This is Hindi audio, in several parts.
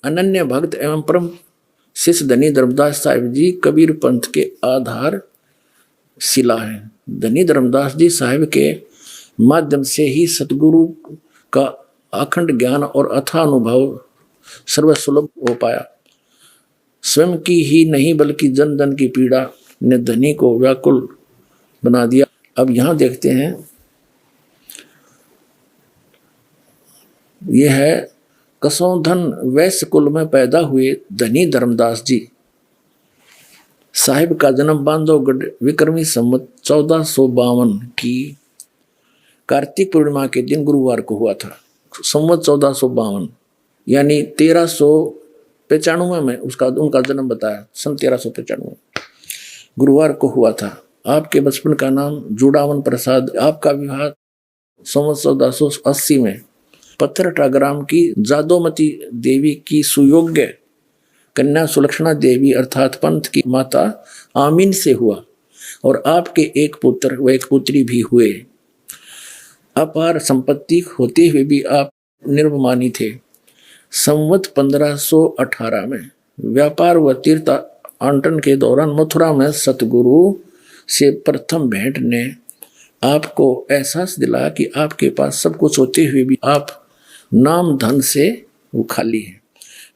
अनन्य भक्त एवं परम शिष्य धनी धर्मदास साहिब जी कबीर पंथ के आधार शिला है। धनी धर्मदास जी साहिब के माध्यम से ही सतगुरु का अखंड ज्ञान और अथाह अनुभव सर्वसुलभ हो पाया। स्वयं की ही नहीं बल्कि जन जन की पीड़ा ने धनी को व्याकुल बना दिया। अब यहां देखते हैं, यह है कसौधन वैश्य कुल में पैदा हुए धनी धर्मदास जी साहिब का जन्म बांधवगढ़ विक्रमी संवत 1452 की कार्तिक पूर्णिमा के दिन गुरुवार को हुआ था। संवत 1452 यानी 1395 में उनका जन्म बताया। सन 1395 गुरुवार को हुआ था। आपके बचपन का नाम जुड़ावन प्रसाद। आपका विवाह संवत 1480 में पत्थरटा ग्राम की जादोमती देवी की सुयोग्य कन्या सुलक्षणा देवी अर्थात पंथ की माता आमीन से हुआ और आपके एक पुत्र व एक पुत्री भी हुए। अपार संपत्ति होते हुए भी आप निर्मानी थे। संवत 1518 में व्यापार व तीर्थ आंटन के दौरान मथुरा में सतगुरु से प्रथम भेंट ने आपको एहसास दिलाया कि आपके पास सब कुछ होते हुए भी आप नाम धन से वो खाली है।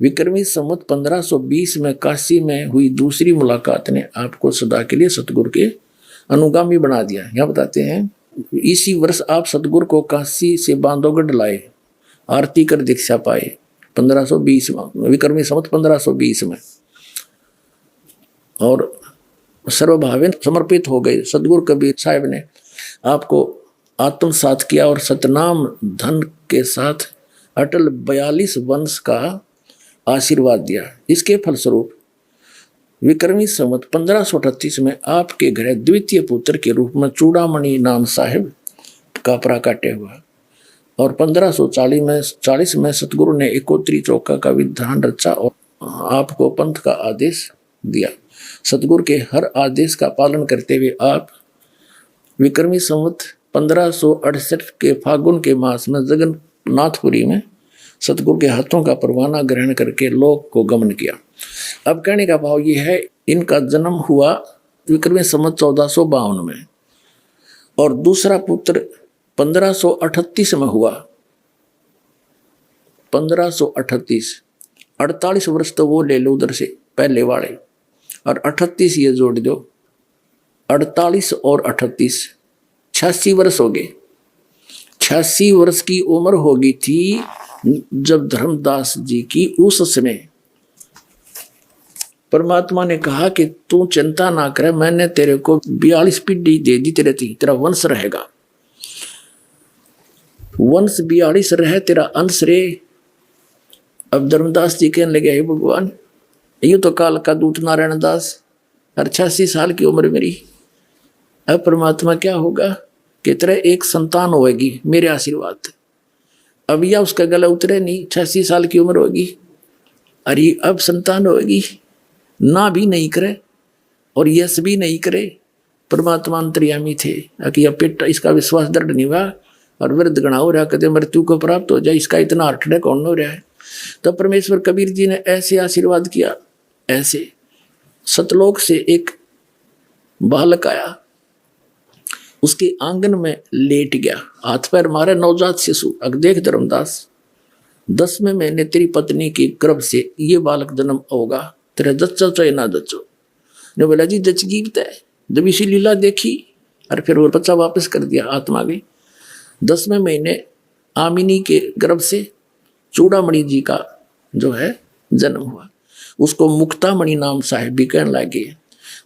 विक्रमी संवत 1520 में काशी में हुई दूसरी मुलाकात ने आपको सदा के लिए सतगुरु के अनुगामी बना दिया। यहाँ बताते हैं, इसी वर्ष आप सतगुरु को काशी से बांधवगढ़ लाए, आरती कर दीक्षा पाए 1520 में, विक्रमी संवत 1520 में, और सर्वभावेन समर्पित हो गए। सतगुरु कबीर साहिब ने आपको आत्मसात किया और सतनाम धन के साथ अटल 42 वंश का आशीर्वाद दिया। इसके फलस्वरूप विक्रमी संवत 1538 में आपके घर द्वितीय पुत्र के रूप में चूड़ामणि नाम साहिब का प्राकट्य हुआ और 1540 में सतगुरु ने एकोत्री चौका का विधान रचा और आपको पंथ का आदेश दिया। सतगुरु के हर आदेश का पालन करते हुए आप विक्रमी संवत 1568 के फागुन के मास में जगन्नाथपुरी में सतगुरु के हाथों का परवाना ग्रहण करके लोक को गमन किया। अब कहने का भाव यह है, इनका जन्म हुआ विक्रमी संवत 1452 में और दूसरा पुत्र 1538 में हुआ। 1538 48 वर्ष तो वो ले लो उधर से पहले वाले और 38 ये जोड़ दो, 48 और 38 86 वर्ष हो गए। 86 वर्ष की उम्र हो गई थी जब धर्मदास जी की उस समय परमात्मा ने कहा कि तू चिंता ना करे, मैंने तेरे को 42 पीढ़ी दे दी, तेरा वंश रहेगा, वंश 42 रहे, तेरा अंश रे। अब धर्मदास जी कहने लगे, हे भगवान, यूं तो काल का दूत नारायण दास, हर 86 साल की उम्र मेरी, अब परमात्मा क्या होगा कि तेरा एक संतान होगी, मेरे आशीर्वाद। अब या उसका गला उतरे नहीं, 86 साल की उम्र होगी, अरे अब संतान होगी, ना भी नहीं करे और यश भी नहीं करे। परमात्मा अंतर्यामी थे कि यह पेट इसका विश्वास दृढ़ नहीं हुआ और वृद्ध गणा हो रहा, कदे मृत्यु को प्राप्त हो जाए, इसका इतना अटड़े कौन हो रहा है। तो परमेश्वर कबीर जी ने ऐसे आशीर्वाद किया। ऐसे सतलोक से एक बालक आया, उसके आंगन में लेट गया, हाथ पैर मारे, नवजात शिशु। अब देख धर्मदास, 10वें महीने तेरी पत्नी की गर्भ से ये बालक जन्म होगा, तेरा जच्चो चाहे ना जच्चो। ने बोला जी जच गीत है, जब इसी लीला देखी और फिर वो बच्चा वापस कर दिया, आत्मा गई। 10वें महीने आमिनी के गर्भ से चूड़ामणि जी का जो है जन्म हुआ, उसको मुक्तामणि नाम साहिब भी कहने लगे।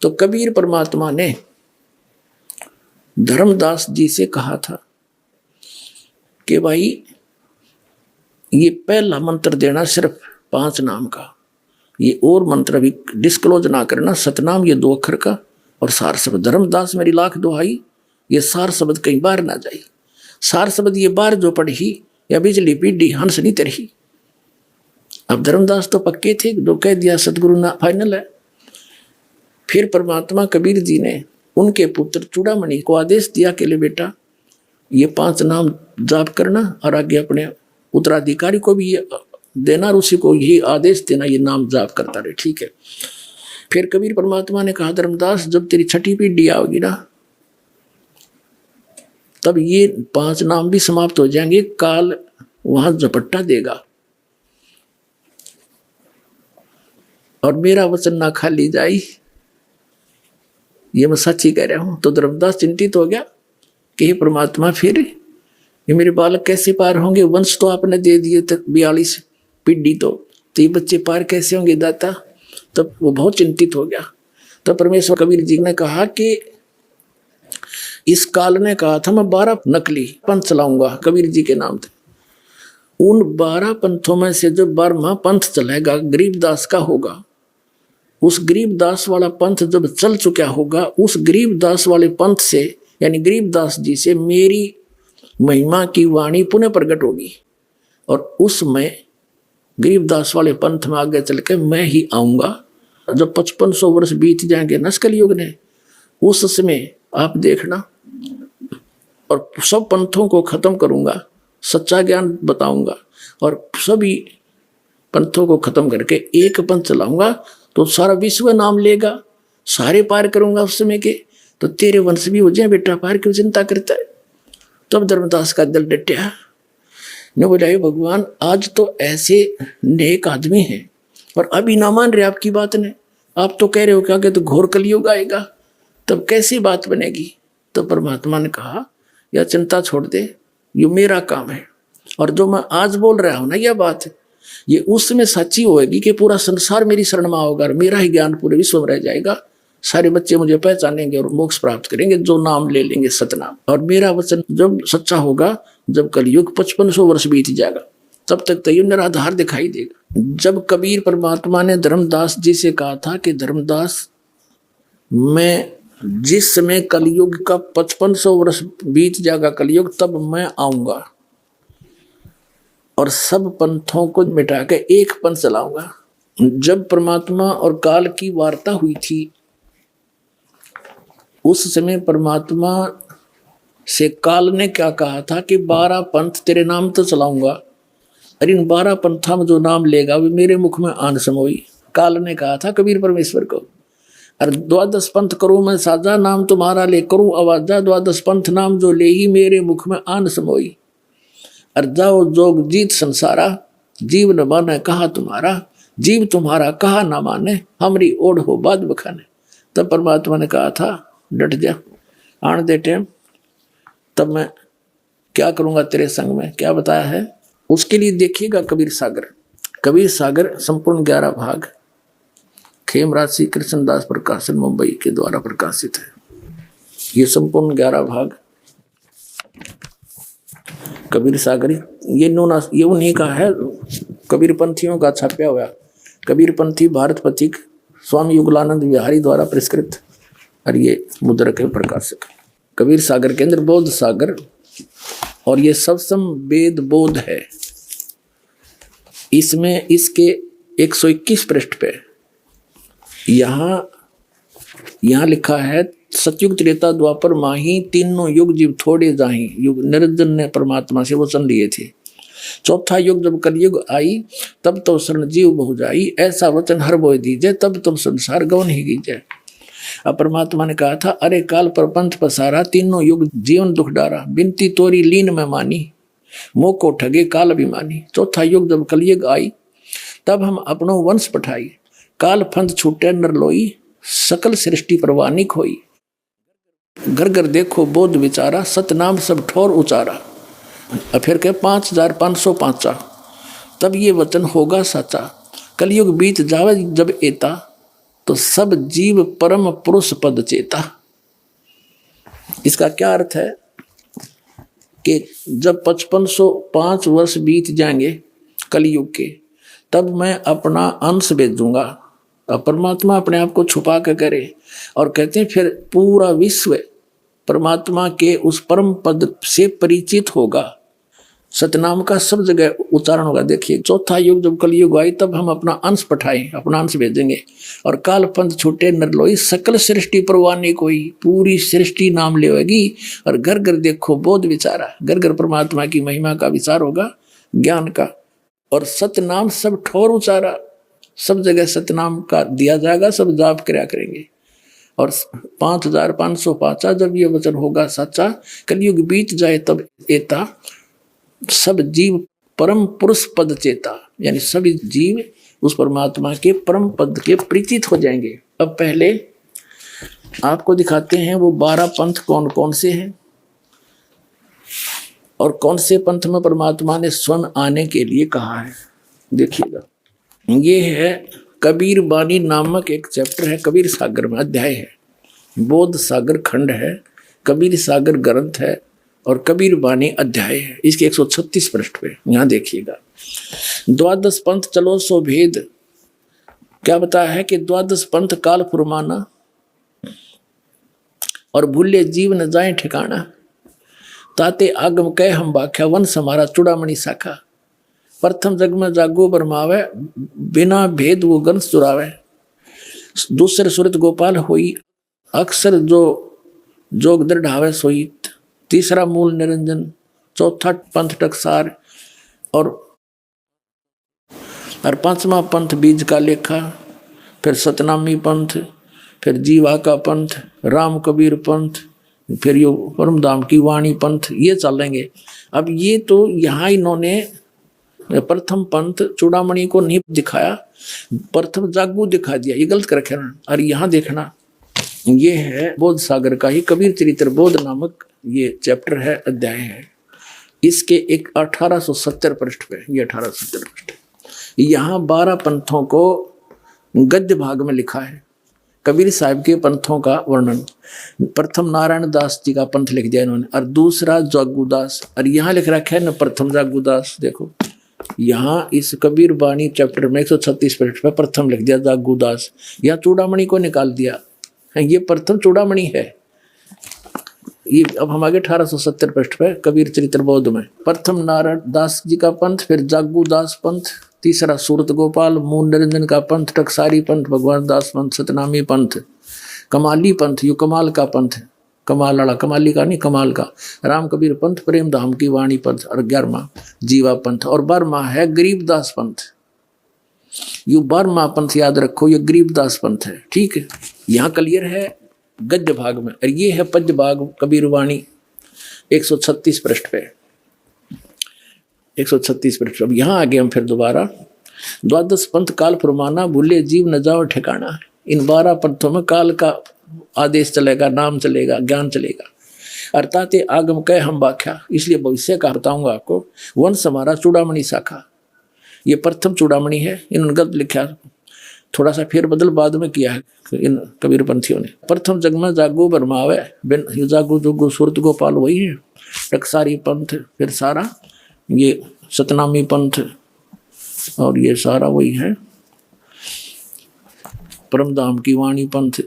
तो कबीर परमात्मा ने धर्मदास जी से कहा था कि भाई ये पहला मंत्र देना सिर्फ 5 नाम का, ये और मंत्र अभी डिस्क्लोज ना करना, सतनाम ये 2 अक्षर का और सार शब्द। धर्मदास मेरी लाख दुहाई, ये सार शब्द कहीं बाहर ना जाए। सार शब्द ये बाहर जो पढ़ी या बिजली पीढ़ी हंस नहीं तरही। अब धर्मदास तो पक्के थे, जो कह दिया सतगुरु ना फाइनल है। फिर परमात्मा कबीर जी ने उनके पुत्र चूड़ामणि को आदेश दिया कि ले बेटा ये 5 नाम जाप करना और आगे अपने उत्तराधिकारी को भी ये देना और उसी को यही आदेश देना, ये नाम जाप करता रहे। ठीक है। फिर कबीर परमात्मा ने कहा, धर्मदास जब तेरी छठी पीढ़ी आओगी ना, तब ये 5 नाम भी समाप्त हो जाएंगे, काल वहां झपट्टा देगा और मेरा वचन ना खा ली जाई। ये मैं सच ही कह रहा हूं। तो धर्मदास चिंतित हो गया कि हे परमात्मा, फिर ये मेरे बालक कैसे पार होंगे? वंश तो आपने दे दिए तक 42 पीढ़ी, तो ये बच्चे पार कैसे होंगे दाता? तब वो बहुत चिंतित हो गया। तब परमेश्वर कबीर जी ने कहा कि इस काल ने कहा था मैं 12 नकली पंथ चलाऊंगा कबीर जी के नाम थे। उन 12 पंथों में से जो 12वां पंथ चलेगा गरीबदास का होगा। उस गरीबदास वाला पंथ जब चल चुका होगा, उस गरीबदास वाले पंथ से यानी गरीबदास जी से मेरी महिमा की वाणी पुनः प्रकट होगी और उसमें गरीबदास वाले पंथ में आगे चल के मैं ही आऊंगा। जब 5500 वर्ष बीत जाएंगे नस्कल युग ने, उस समय आप देखना और सब पंथों को खत्म करूंगा, सच्चा ज्ञान बताऊंगा और सभी पंथों को खत्म करके एक पंथ चलाऊंगा, तो सारा विश्व नाम लेगा, सारे पार करूंगा उस समय के। तो तेरे वंश भी हो जाए बेटा, पार क्यों चिंता करता है? तब धर्मदास का दिल डटा ने बोला, भगवान आज तो ऐसे नेक आदमी हैं और अभी ना मान रहे आपकी बात ने। आप तो कह रहे हो क्या कि तो घोर कलयुग आएगा, तब कैसी बात बनेगी? तो परमात्मा ने कहा, यह चिंता छोड़ दे, ये मेरा काम है और जो मैं आज बोल रहा हूं ना यह बात है, ये उस समय सच्ची होएगी कि पूरा संसार मेरी शरण में होगा और मेरा ही ज्ञान पूरे विश्व में रह जाएगा। सारे बच्चे मुझे पहचानेंगे और मोक्ष प्राप्त करेंगे जो नाम ले लेंगे सतनाम। और मेरा वचन जब सच्चा होगा, जब कलयुग 5500 वर्ष बीत जाएगा, तब तक तो ये निराधार दिखाई देगा। जब कबीर परमात्मा ने धर्मदास जी से कहा था कि धर्मदास, मैं जिस समय कलयुग का 5500 वर्ष बीत जाएगा कलयुग, तब मैं आऊंगा और सब पंथों को मिटा के एक पंथ चलाऊंगा। जब परमात्मा और काल की वार्ता हुई थी, उस समय परमात्मा से काल ने क्या कहा था कि 12 पंथ तेरे नाम तो चलाऊंगा, और इन 12 पंथा में जो नाम लेगा वे मेरे मुख में आन समोई। काल ने कहा था कबीर परमेश्वर को, और 12 पंथ करूं मैं साजा, नाम तुम्हारा ले करूं आवाजा, 12 पंथ नाम जो ले ही मेरे मुख में आन समोई। और जाओ जोग जीत संसारा, जीव न माने कहा तुम्हारा, जीव तुम्हारा कहा ना माने, हमारी ओढ़ हो बाद बखाने। तब परमात्मा ने कहा था, डट जा, आन दे टाइम, तब मैं क्या करूंगा तेरे संग में। क्या बताया है उसके लिए? देखिएगा कबीर सागर। कबीर सागर संपूर्ण 11 भाग खेमराज श्री कृष्णदास प्रकाशन मुंबई के द्वारा प्रकाशित है। ये संपूर्ण 11 भाग कबीर सागर ये उन्हीं का है, कबीर पंथियों का छापा हुआ। कबीर पंथी भारत पथिक स्वामी युगलानंद विहारी द्वारा पुरस्कृत, और ये मुद्रक है प्रकाशक। कबीर सागर के अंदर बौद्ध सागर और ये सबसम वेद बोध है। इसमें इसके 121 पृष्ठ पे यहाँ लिखा है, सतयुग त्रेता द्वापर माही, तीनों युग जीव थोड़े जाही। युग निरंजन ने परमात्मा से वचन लिए थे। चौथा युग जब कलयुग आई, तब तो शरण जीव बहु जाई, ऐसा वचन हर बोए दीजिए, तब तुम संसार गवन ही कीजिए। अब परमात्मा ने कहा था, अरे काल पर पंथ पसारा, तीनों युग जीवन दुख डारा, बिनती तोरी लीन में मानी, मोह को ठगे काल अभिमानी। चौथा युग जब कलयुग आई, तब हम अपनो वंश पठाई, काल फंद छूटे नर लोई, सकल सृष्टि परवानी खोई। घर घर देखो बोध विचारा, सतनाम सब ठोर उचारा। फिर के 5505, तब ये वचन होगा साचा, कलयुग बीत जावे जब एता, तो सब जीव परम पुरुष पद चेता। इसका क्या अर्थ है कि जब 5505 वर्ष बीत जाएंगे कलयुग के, तब मैं अपना अंश भेजूंगा। अब परमात्मा अपने आप को छुपा के करे और कहते हैं फिर पूरा विश्व परमात्मा के उस परम पद से परिचित होगा, सतनाम का सब जगह उच्चारण होगा। देखिए, चौथा युग जब कलयुग आई, तब हम अपना अंश पठाएं, अपना अंश भेजेंगे, और काल पंथ छूटे नरलोई, सकल सृष्टि परवानी कोई, पूरी सृष्टि नाम लेगी, और घर घर देखो बोध विचारा, घर घर परमात्मा की महिमा का विचार होगा, ज्ञान का। और सतनाम सब ठोर उचारा, सब जगह सतनाम का दिया जाएगा, सब जाप किया करेंगे। और 5505 जब ये वचन होगा सच्चा, कलयुग बीत जाए तब एता, सब जीव परम पुरुष पद चेता, यानी सभी जीव उस परमात्मा के परम पद के प्रीतित हो जाएंगे। अब पहले आपको दिखाते हैं वो 12 पंथ कौन कौन से हैं और कौन से पंथ में परमात्मा ने स्वयं आने के लिए कहा है। देखिएगा, ये है कबीर बानी नामक एक चैप्टर है, कबीर सागर में अध्याय है, बोध सागर खंड है, कबीर सागर ग्रंथ है और कबीर बानी अध्याय है। इसके 136 पृष्ठ पे यहाँ देखिएगा। द्वादश पंथ चलो सो भेद, क्या बताया है कि द्वादश पंथ काल फुरमाना और भूले जीव न जाए ठिकाना, ताते आगम कह हम बाख्या वन समारा चूड़ामणि शाखा, प्रथम जग में जागो बरमावे बिना भेद वो गंस चुरावे, दूसरे सुरत गोपाल होई अक्सर जो जोग दृढ़ावे सोई, तीसरा मूल निरंजन, चौथा पंथ टकसार और पांचवा पंथ बीज का लेखा, फिर सतनामी पंथ, फिर जीवा का पंथ, राम कबीर पंथ, फिर यो परमधाम की वाणी पंथ, ये चलेंगे। अब ये तो यहाँ इन्होंने प्रथम पंथ चूड़ामणि को नहीं दिखाया, प्रथम जागू दिखा दिया, ये गलत कर रखे ना। और यहाँ देखना, ये है बोध सागर का ही कबीर चरित्र बोध नामक ये चैप्टर है, अध्याय है। इसके एक 1870 पृष्ठ पे, ये 1870 पृष्ठ, यहाँ 12 पंथों को गद्य भाग में लिखा है, कबीर साहब के पंथों का वर्णन। प्रथम नारायण दास जी का पंथ लिख दिया इन्होंने, और दूसरा जागूदास, और यहाँ लिख रखा है न प्रथम जागूदास। देखो यहाँ इस कबीर बानी चैप्टर में 136 पृष्ठ पे प्रथम लिख दिया जागूदास, यहाँ चूड़ामणि को निकाल दिया, ये प्रथम चूड़ामणि है। ये अब हम आगे 1870 पृष्ठ पे कबीर चरित्र बौद्ध में प्रथम नारायण दास जी का पंथ, फिर जागूदास पंथ, तीसरा सूरत गोपाल, मूल निरंजन का पंथ, टकसारी पंथ, भगवान दास पंथ, सतनामी पंथ, कमाली पंथ, यू कमाल का पंथ, कमाल वाला, कमाली का नहीं कमाल का, राम कबीर पंथ, प्रेम धाम की वाणी पंथ, और 11वां जीवा पंथ, और 12वां है गरीबदास पंथ। यू 12वां पंथ याद रखो, ये गरीबदास पंथ है, ठीक है। यहाँ क्लियर है गद्य भाग में, और ये है पद्य भाग कबीर वाणी 136 पृष्ठ पे, 136 पृष्ठ। अब यहाँ आगे हम फिर दोबारा, द्वादश पंथ काल फुरमाना भूले जीव न जाओ ठिकाना। इन 12 पंथों में काल का आदेश चलेगा, नाम चलेगा, ज्ञान चलेगा, अर्थात आगम कह हम व्याख्या, इसलिए भविष्य का बताऊंगा आपको। वंश हमारा चूड़ामणि शाखा, ये प्रथम चूड़ामणि है, इन्होंने गलत लिखा, थोड़ा सा फेर बदल बाद में किया है इन कबीर पंथियों ने। प्रथम जग में जागो बरमावे बिन जागो जोगो सूरत गोपाल, वही है टकसारी पंथ, फिर सारा ये सतनामी पंथ, और ये सारा वही है परमधाम की वाणी पंथ।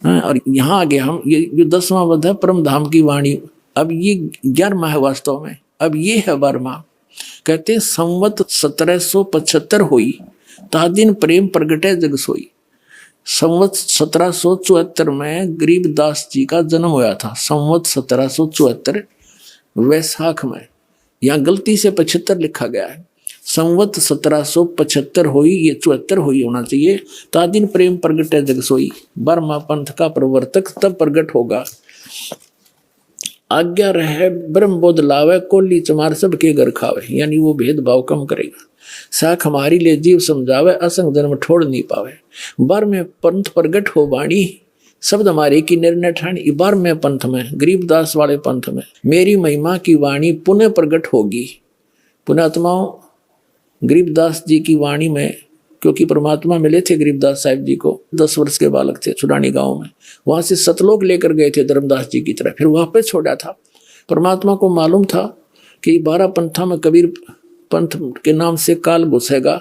और यहाँ आगे हम ये 10वां पद है परमधाम की वाणी। अब ये 11वां है वास्तव में, अब ये है 12वां। कहते हैं संवत 1775 हुई ता दिन प्रेम प्रगटे जग सोई। संवत 1774 में गरीबदास जी का जन्म हुआ था, संवत 1774 वैशाख में, यहाँ गलती से 75 लिखा गया है, संवत 1775 हुई, ये 74 हुई होना चाहिए। ता दिन प्रेम प्रगटे जग सोई, 12वां पंथ का प्रवर्तक तब प्रगट होगा। आज्ञा रहे ब्रह्म बोध लावे, कोली चमार सबके घर खावे, यानी वो भेदभाव कम करेगा। साख हमारी ले जीव समझावे, असंग जन्म ठोड़ नहीं पावे। 12वें पंथ प्रगट हो वाणी, शब्द हमारे की निर्णय ठाणी। 12वें पंथ में, गरीबदास वाले पंथ में, मेरी महिमा की वाणी पुनः प्रगट होगी। पुण्यात्माओं, गरीबदास जी की वाणी में, क्योंकि परमात्मा मिले थे गरीबदास साहिब जी को, 10 वर्ष के बालक थे छुड़ानी गांव में, वहां से सतलोक लेकर गए थे धर्मदास जी की तरह, फिर वापस छोड़ा था। परमात्मा को मालूम था कि 12 पंथा में कबीर पंथ के नाम से काल घुसेगा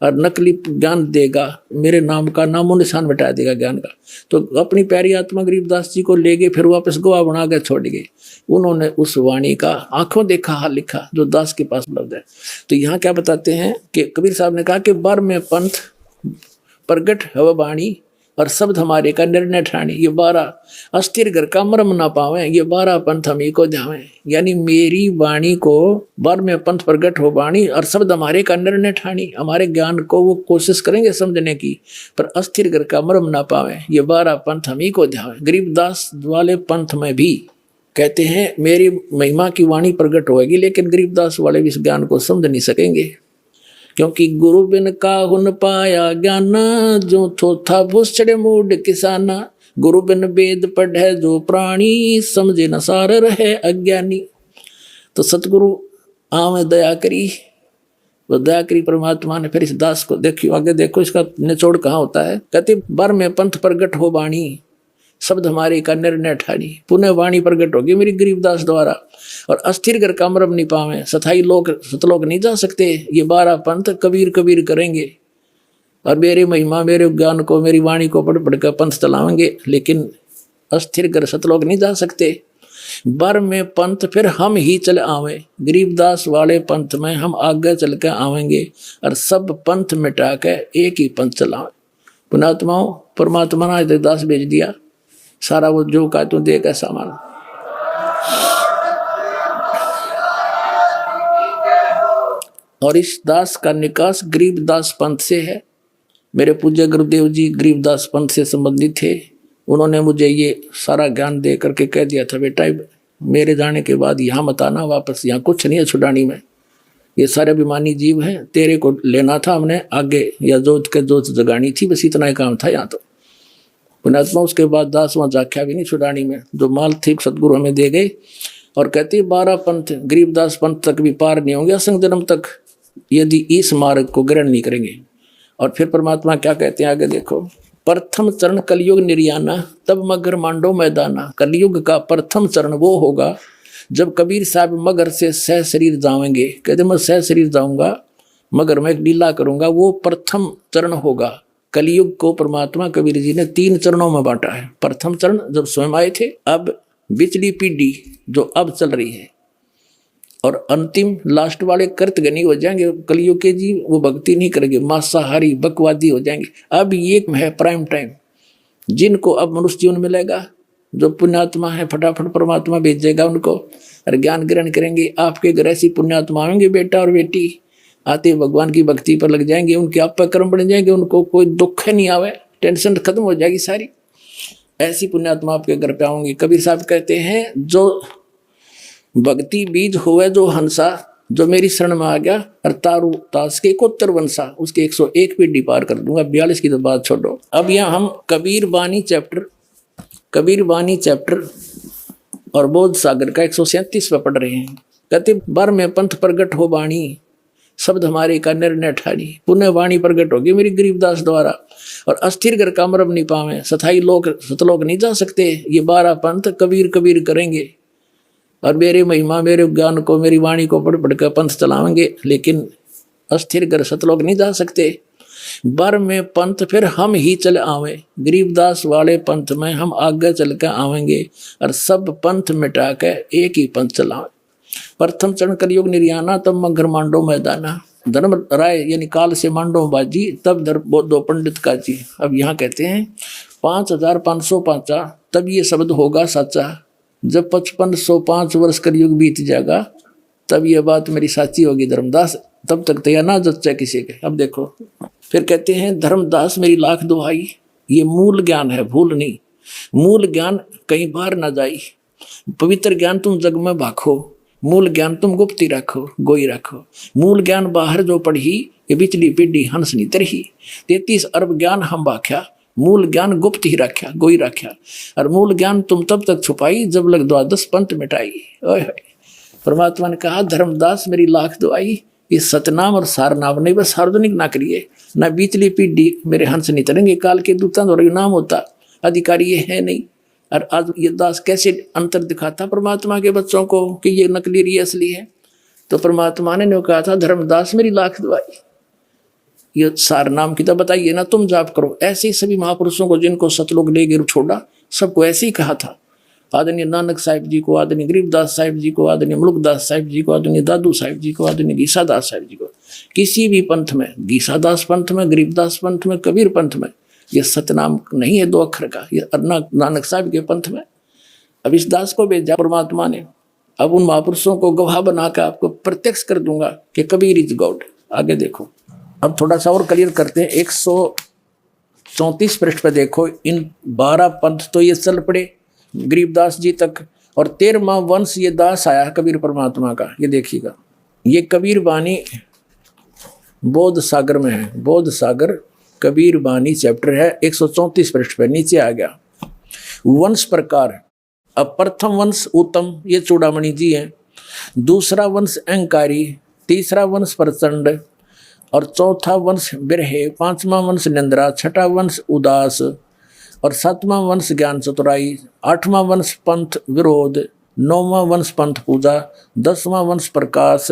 और नकली ज्ञान देगा, मेरे नाम का नामो निशान मिटा देगा ज्ञान का। तो अपनी प्यारी आत्मा गरीबदास जी को ले गए, फिर वापस गवाह बना के छोड़ गए। उन्होंने उस वाणी का आंखों देखा हाल लिखा जो दास के पास उपलब्ध है। तो यहाँ क्या बताते हैं कि कबीर साहब ने कहा कि 12वें पंथ प्रगट है वाणी, और शब्द हमारे का निर्णय ठाणी। ये 12 अस्थिर घर का मरम ना पावे, ये 12 पंथ हम ही को ध्यावे। यानी मेरी वाणी को 12वें पंथ प्रगट हो वाणी और शब्द हमारे का निर्णय ठाणी। हमारे ज्ञान को वो कोशिश करेंगे समझने की, पर अस्थिर घर का मरम ना पावे, ये 12 पंथ हम ही को ध्यावे। गरीबदास वाले पंथ में भी कहते हैं मेरी महिमा की वाणी प्रकट होगी, लेकिन गरीबदास वाले भी इस ज्ञान को समझ नहीं सकेंगे, क्योंकि गुरु बिन काहुन पाया ज्ञान, जो थोथा भूसड़े मूड किसाना। गुरु बिन वेद पढ़े जो प्राणी, समझे न सार रहे अज्ञानी। तो सतगुरु आम दया करी, वो दया करी परमात्मा ने। फिर इस दास को देखियो आगे, देखो इसका निचोड़ कहाँ होता है। कहते 12वें पंथ प्रगट हो वाणी, शब्द हमारे का निर्णय ठानी। पुनः वाणी प्रगट होगी मेरी गरीबदास द्वारा, और अस्थिर घर का मरम नहीं पावे, सथाई लोग सतलोक नहीं जा सकते। ये 12 पंथ कबीर कबीर करेंगे, और मेरे महिमा मेरे ज्ञान को मेरी वाणी को पढ़ पढ़ कर पंथ चलाएंगे, लेकिन अस्थिर घर सतलोक नहीं जा सकते। 12वें पंथ फिर हम ही चले आवे, गरीबदास वाले पंथ में हम आगे चल कर आवेंगे, और सब पंथ मिटा के एक ही पंथ चलावे। पुणात्माओं, परमात्मा ने दास भेज दिया, सारा वो जो का तू दे का सामान। और इस दास का निकास गरीबदास पंथ से है। मेरे पूज्य गुरुदेव जी गरीबदास पंथ से संबंधित थे। उन्होंने मुझे ये सारा ज्ञान दे करके कह दिया था, बेटा मेरे जाने के बाद यहाँ मत आना वापस, यहाँ कुछ नहीं है छुड़ानी में, ये सारे अभिमानी जीव हैं, तेरे को लेना था हमने आगे, या जोत के जोत जगानी थी, बस इतना ही काम था यहाँ तो। पुणात्मा उसके बाद दास वहाँ जाख्या भी नहीं छुड़ानी में, जो माल थी सदगुरु हमें दे गए। और कहती 12 पंथ गरीबदास पंथ तक भी पार नहीं होंगे असंग जन्म तक, यदि इस मार्ग को ग्रहण नहीं करेंगे। और फिर परमात्मा क्या कहते हैं आगे देखो। प्रथम चरण कलयुग निर्याना, तब मगर मांडो मैदाना। कलयुग का प्रथम चरण वो होगा जब कबीर साहब मगर से सह शरीर जाएंगे। कहते मैं सह शरीर जाऊंगा, मगर मैं एक लीला करूंगा, वो प्रथम चरण होगा। कलयुग को परमात्मा कबीर जी ने 3 चरणों में बांटा है। प्रथम चरण जब स्वयं आए थे, अब बिचली पीढ़ी जो अब चल रही है, और अंतिम लास्ट वाले कृतघ्नी हो जाएंगे कलयुग के जी, वो भक्ति नहीं करेंगे, मांसाहारी बकवादी हो जाएंगे। अब ये है प्राइम टाइम, जिनको अब मनुष्य जीवन मिलेगा, जो पुण्यात्मा है फटाफट परमात्मा भेजेगा उनको, और ज्ञान ग्रहण करेंगे। आपके घर ऐसी पुण्यात्मा होंगे बेटा और बेटी, आते भगवान की भक्ति पर लग जाएंगे, उनके आप पर कर्म बन जाएंगे, उनको कोई दुख नहीं आवे, टेंशन खत्म हो जाएगी सारी। ऐसी पुण्यात्मा आपके घर पे आओगे। कबीर साहब कहते हैं जो भक्ति बीज हुए जो हंसा, जो मेरी शरण में आ गया, और तारू तास के कोत्तर वंशा, उसके 101 पीढ़ी पार कर दूंगा। 42 की तो बात छोड़ो। अब यहाँ हम कबीर वाणी चैप्टर और बोध सागर का 137 पे पढ़ रहे हैं। कहते 12वें पंथ प्रगट हो वाणी, शब्द हमारे का निर्णय ठानी। पुनः वाणी प्रगट होगी मेरी गरीबदास द्वारा, और अस्थिर घर का मरम नहीं पावे, सथाई लोग सतलोक नहीं जा सकते। ये 12 पंथ कबीर कबीर करेंगे, और मेरे महिमा मेरे ज्ञान को मेरी वाणी को पढ़ पढ़ कर पंथ चलाएंगे, लेकिन अस्थिर घर सतलोक नहीं जा सकते। 12वें पंथ फिर हम ही चले आवे, गरीबदास वाले पंथ में हम आगे चल कर आवेंगे, और सब पंथ मिटा के एक ही पंथ चलावे। प्रथम चरण कलयुग निर्याना, तब मगर मांडो मैदाना। धर्म राय यानी काल से मांडो बाजी, तब दो पंडित का जी। अब यहाँ कहते हैं 5505 तब ये शब्द होगा सच्चा, जब 5505 वर्ष कलयुग बीत जाएगा, तब ये बात मेरी साची होगी धर्मदास, तब तक तो यह ना जच्चा किसी के। अब देखो फिर कहते हैं धर्मदास मेरी लाख दुहाई, ये मूल ज्ञान है, भूल नहीं। मूल ज्ञान कहीं बाहर ना जाई, पवित्र ज्ञान तुम जग में भाखो, मूल ज्ञान तुम गुप्ती रखो, गोई रखो। मूल ज्ञान बाहर जो पढ़ी, ये बिचली पीढ़ी हंस नहीं तरही। 33 अरब ज्ञान हम भाख्या, मूल ज्ञान गुप्त ही रख्या, गोई रख्या। और मूल ज्ञान तुम तब तक छुपाई, जब लग 12 पंथ मिटाई। परमात्मा ने कहा धर्मदास मेरी लाख दुआई, इस सतनाम और सारनाम नहीं बस सार्वजनिक ना करिए, ना बीचली पीढ़ी मेरे हंस नहीं तरेंगे। काल के दूतां द्वारा नाम होता, अधिकारी ये है नहीं। और आज ये दास कैसे अंतर दिखाता परमात्मा के बच्चों को कि ये नकली रही असली है। तो परमात्मा ने कहा था धर्मदास मेरी लाख दुआई, ये सार नाम की तो बताइए ना, तुम जाप करो। ऐसे ही सभी महापुरुषों को जिनको सतलोक ले गिर छोड़ा, सबको ऐसे ही कहा था। आदरणीय नानक साहिब जी को, आदरणीय गरीबदास साहिब जी को, आदरणीय मुलुकदास साहिब जी को, आदरणीय दादू साहिब जी को, आदरणीय गीसादास साहिब जी को। किसी भी पंथ में, गीसादास पंथ में, गरीबदास पंथ में, कबीर पंथ में ये सतनाम नहीं है 2 अक्षर का, ये नानक साहब के पंथ में। अब इस दास को भेजा परमात्मा ने, अब उन महापुरुषों को गवाह बनाकर आपको प्रत्यक्ष कर दूंगा कि कबीर इज गॉड। आगे देखो, अब थोड़ा सा और क्लियर करते हैं। 134 पृष्ठ पे देखो, इन 12 पंथ तो ये चल पड़े गरीबदास जी तक, और 13वां वंश ये दास आया कबीर परमात्मा का। ये देखिएगा, ये कबीर बानी बोध सागर में है, बोध सागर कबीर बानी चैप्टर है, 134 पृष्ठ पे नीचे आ गया। वंश प्रकार, अब प्रथम वंश उत्तम, ये चूड़ामणि जी हैं। दूसरा वंश अहंकारी, तीसरा वंश प्रचंड, और चौथा वंश बिरहे, 5वां वंश निंद्रा, 6ठा वंश उदास, और 7वां वंश ज्ञान चतुराई, 8वां वंश पंथ विरोध, 9वां वंश पंथ पूजा, 10वां वंश प्रकाश,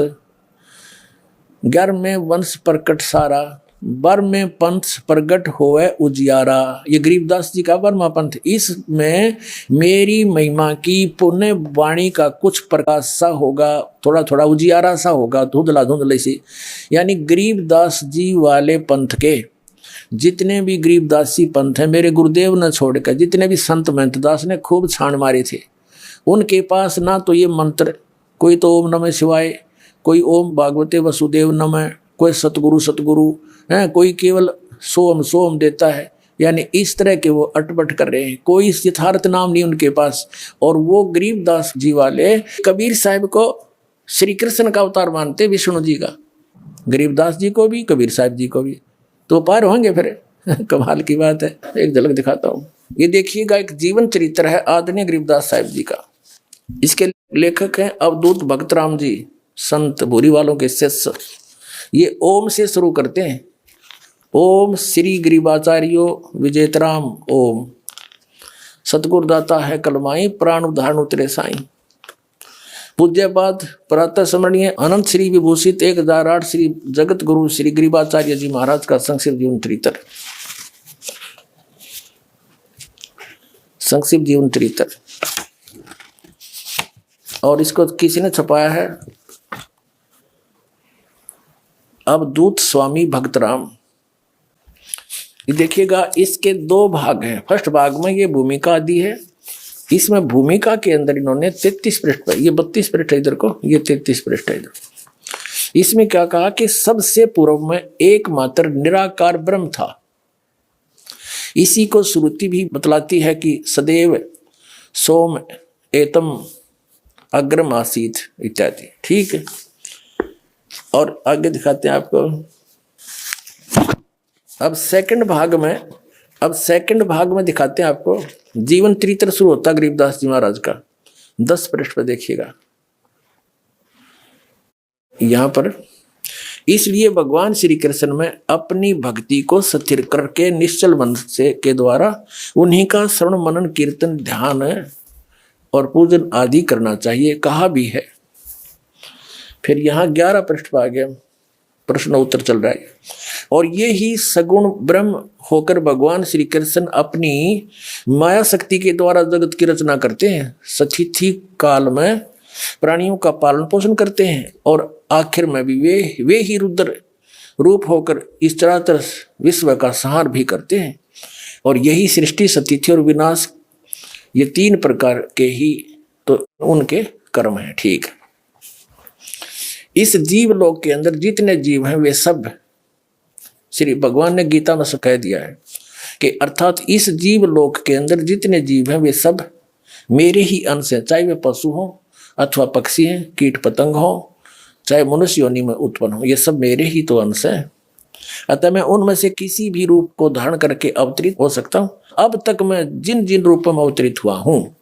11वें वंश प्रकट सारा, 12वें पंथ प्रगट होवे उजियारा। ये गरीबदास जी का 12वां पंथ। इसमें मेरी महिमा की पुण्य वाणी का कुछ प्रकाश सा होगा, थोड़ा थोड़ा उजियारा सा होगा, धुंधला धुंधले से। यानी गरीबदास जी वाले पंथ के जितने भी गरीबदासी पंथ है, मेरे गुरुदेव ने छोड़कर जितने भी संत महंत दास ने खूब छान मारे थे, उनके पास ना तो ये मंत्र, कोई तो ओम नमः शिवाय, कोई ओम भागवते वसुदेव नमः, कोई सतगुरु सतगुरु है, कोई केवल सोम सोम देता है। यानी इस तरह के वो अटपट कर रहे हैं, कोई यथार्थ नाम नहीं उनके पास। और वो गरीबदास जी वाले कबीर साहब को श्री कृष्ण का अवतार मानते, विष्णु जी का, गरीबदास जी को भी कबीर साहब जी को भी, तो पार होंगे फिर। कमाल की बात है, एक झलक दिखाता हूँ। ये देखिएगा, एक जीवन चरित्र है आदरणीय गरीबदास साहब जी का। इसके लेखक हैं अवधूत भक्तराम जी, संत भूरी वालों के शिष्य। ये ओम से शुरू करते हैं, ओम श्री गरीबाचार्यो विजेतराम ओम, सतगुरुदाता है कलमाई, प्राण उदाहरण उतरे साई। पूज्यपाद प्रातः स्मरणीय अनंत श्री विभूषित 1008 श्री जगत गुरु श्री गरीबाचार्य जी महाराज का संक्षिप्त जीवन चरित्र, संक्षिप्त जीवन चरित्र। और इसको किसी ने छपाया है, अवधूत स्वामी भक्तराम। ये देखिएगा, इसके 2 भाग हैं। फर्स्ट भाग में ये भूमिका आदि है, इसमें भूमिका के अंदर इन्होंने 33 पृष्ठ पर, ये 32 पृष्ठ है इधर को, ये 33 पृष्ठ है इधर। इसमें क्या कहा कि सबसे पूर्व में एकमात्र निराकार ब्रह्म था। इसी को श्रुति भी बतलाती है कि सदैव सोम एतम अग्रम आसीत इत्यादि। ठीक है, और आगे दिखाते हैं आपको। अब सेकंड भाग में दिखाते हैं आपको जीवन चरित्र शुरू होता गरीबदास जी महाराज का। 10 पृष्ठ पर देखिएगा, यहां पर इसलिए भगवान श्री कृष्ण में अपनी भक्ति को स्थिर करके निश्चल मन से के द्वारा उन्हीं का श्रवण मनन कीर्तन ध्यान और पूजन आदि करना चाहिए, कहा भी है। फिर यहाँ 11 पृष्ठ पर आ गया, प्रश्न उत्तर चल रहा है। और ये ही सगुण ब्रह्म होकर भगवान श्री कृष्ण अपनी माया शक्ति के द्वारा जगत की रचना करते हैं, सतिथि काल में प्राणियों का पालन पोषण करते हैं, और आखिर में भी वे ही रुद्र रूप होकर इस चराचर विश्व का संहार भी करते हैं। और यही सृष्टि, सतिथि और विनाश, ये 3 प्रकार के ही तो उनके कर्म हैं। ठीक, इस जीव लोक के अंदर जितने जीव हैं वे सब, श्री भगवान ने गीता में कह दिया है कि अर्थात इस जीव लोक के अंदर जितने जीव हैं वे सब मेरे ही अंश हैं, चाहे वे पशु हों अथवा पक्षी हैं, कीट पतंग हों, चाहे मनुष्य योनि में उत्पन्न हो, ये सब मेरे ही तो अंश हैं। अतः मैं उनमें से किसी भी रूप को धारण करके अवतरित हो सकता हूँ। अब तक मैं जिन जिन रूपों में अवतरित हुआ हूँ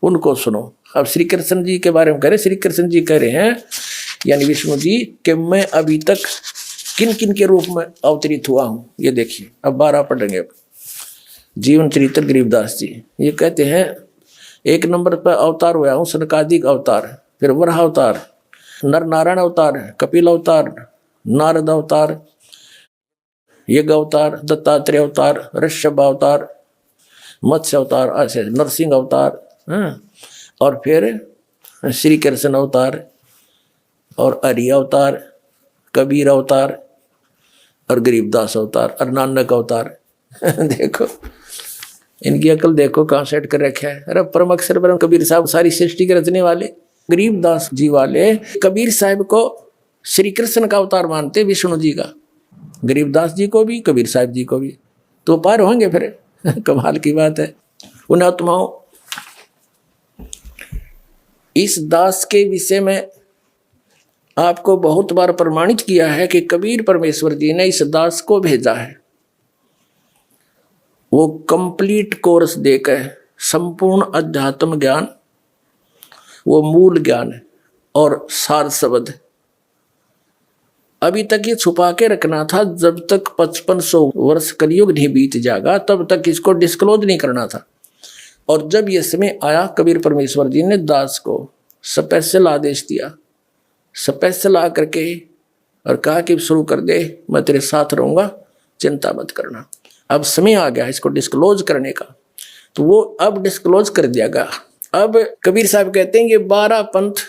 उनको सुनो। अब श्री कृष्ण जी के बारे में कह रहे, श्री कृष्ण जी कह रहे हैं यानी विष्णु जी कि मैं अभी तक किन किन के रूप में अवतरित हुआ हूँ। ये देखिए, अब 12 पढ़ेंगे। जीवन चरित्र गरीबदास जी ये कहते हैं, 1 नंबर पर अवतार हुआ हूँ सनकादिक अवतार, फिर वराह अवतार, नर नारायण अवतार, कपिल अवतार, नारद अवतार, यज्ञ अवतार, दत्तात्रेय अवतार, ऋषभ अवतार, मत्स्य अवतार, ऐसे नरसिंह अवतार, और फिर श्री कृष्ण अवतार, और हरि अवतार, कबीर अवतार, और गरीबदास अवतार, और नानक अवतार। देखो इनकी अकल देखो कहाँ सेट कर रखा है। अरे परम अक्षर ब्रह्म कबीर साहब सारी सृष्टि के रचने वाले, गरीबदास जी वाले कबीर साहब को श्री कृष्ण का अवतार मानते, विष्णु जी का, गरीबदास जी को भी कबीर साहब जी को भी, तो पार होंगे फिर। कमाल की बात है। उन आत्माओं, इस दास के विषय में आपको बहुत बार प्रमाणित किया है कि कबीर परमेश्वर जी ने इस दास को भेजा है। वो कंप्लीट कोर्स देकर संपूर्ण अध्यात्म ज्ञान, वो मूल ज्ञान है और सार शब्द। अभी तक ये छुपा के रखना था, जब तक 5500 वर्ष कलयुग नहीं बीत जाएगा तब तक इसको डिस्क्लोज नहीं करना था। और जब ये समय आया, कबीर परमेश्वर जी ने दास को स्पेशल आदेश दिया, स्पेशल आ करके और कहा कि शुरू कर दे, मैं तेरे साथ रहूंगा, चिंता मत करना। अब समय आ गया इसको डिस्क्लोज करने का, तो वो अब डिस्क्लोज कर दिया गया। अब कबीर साहब कहते हैं ये 12 पंथ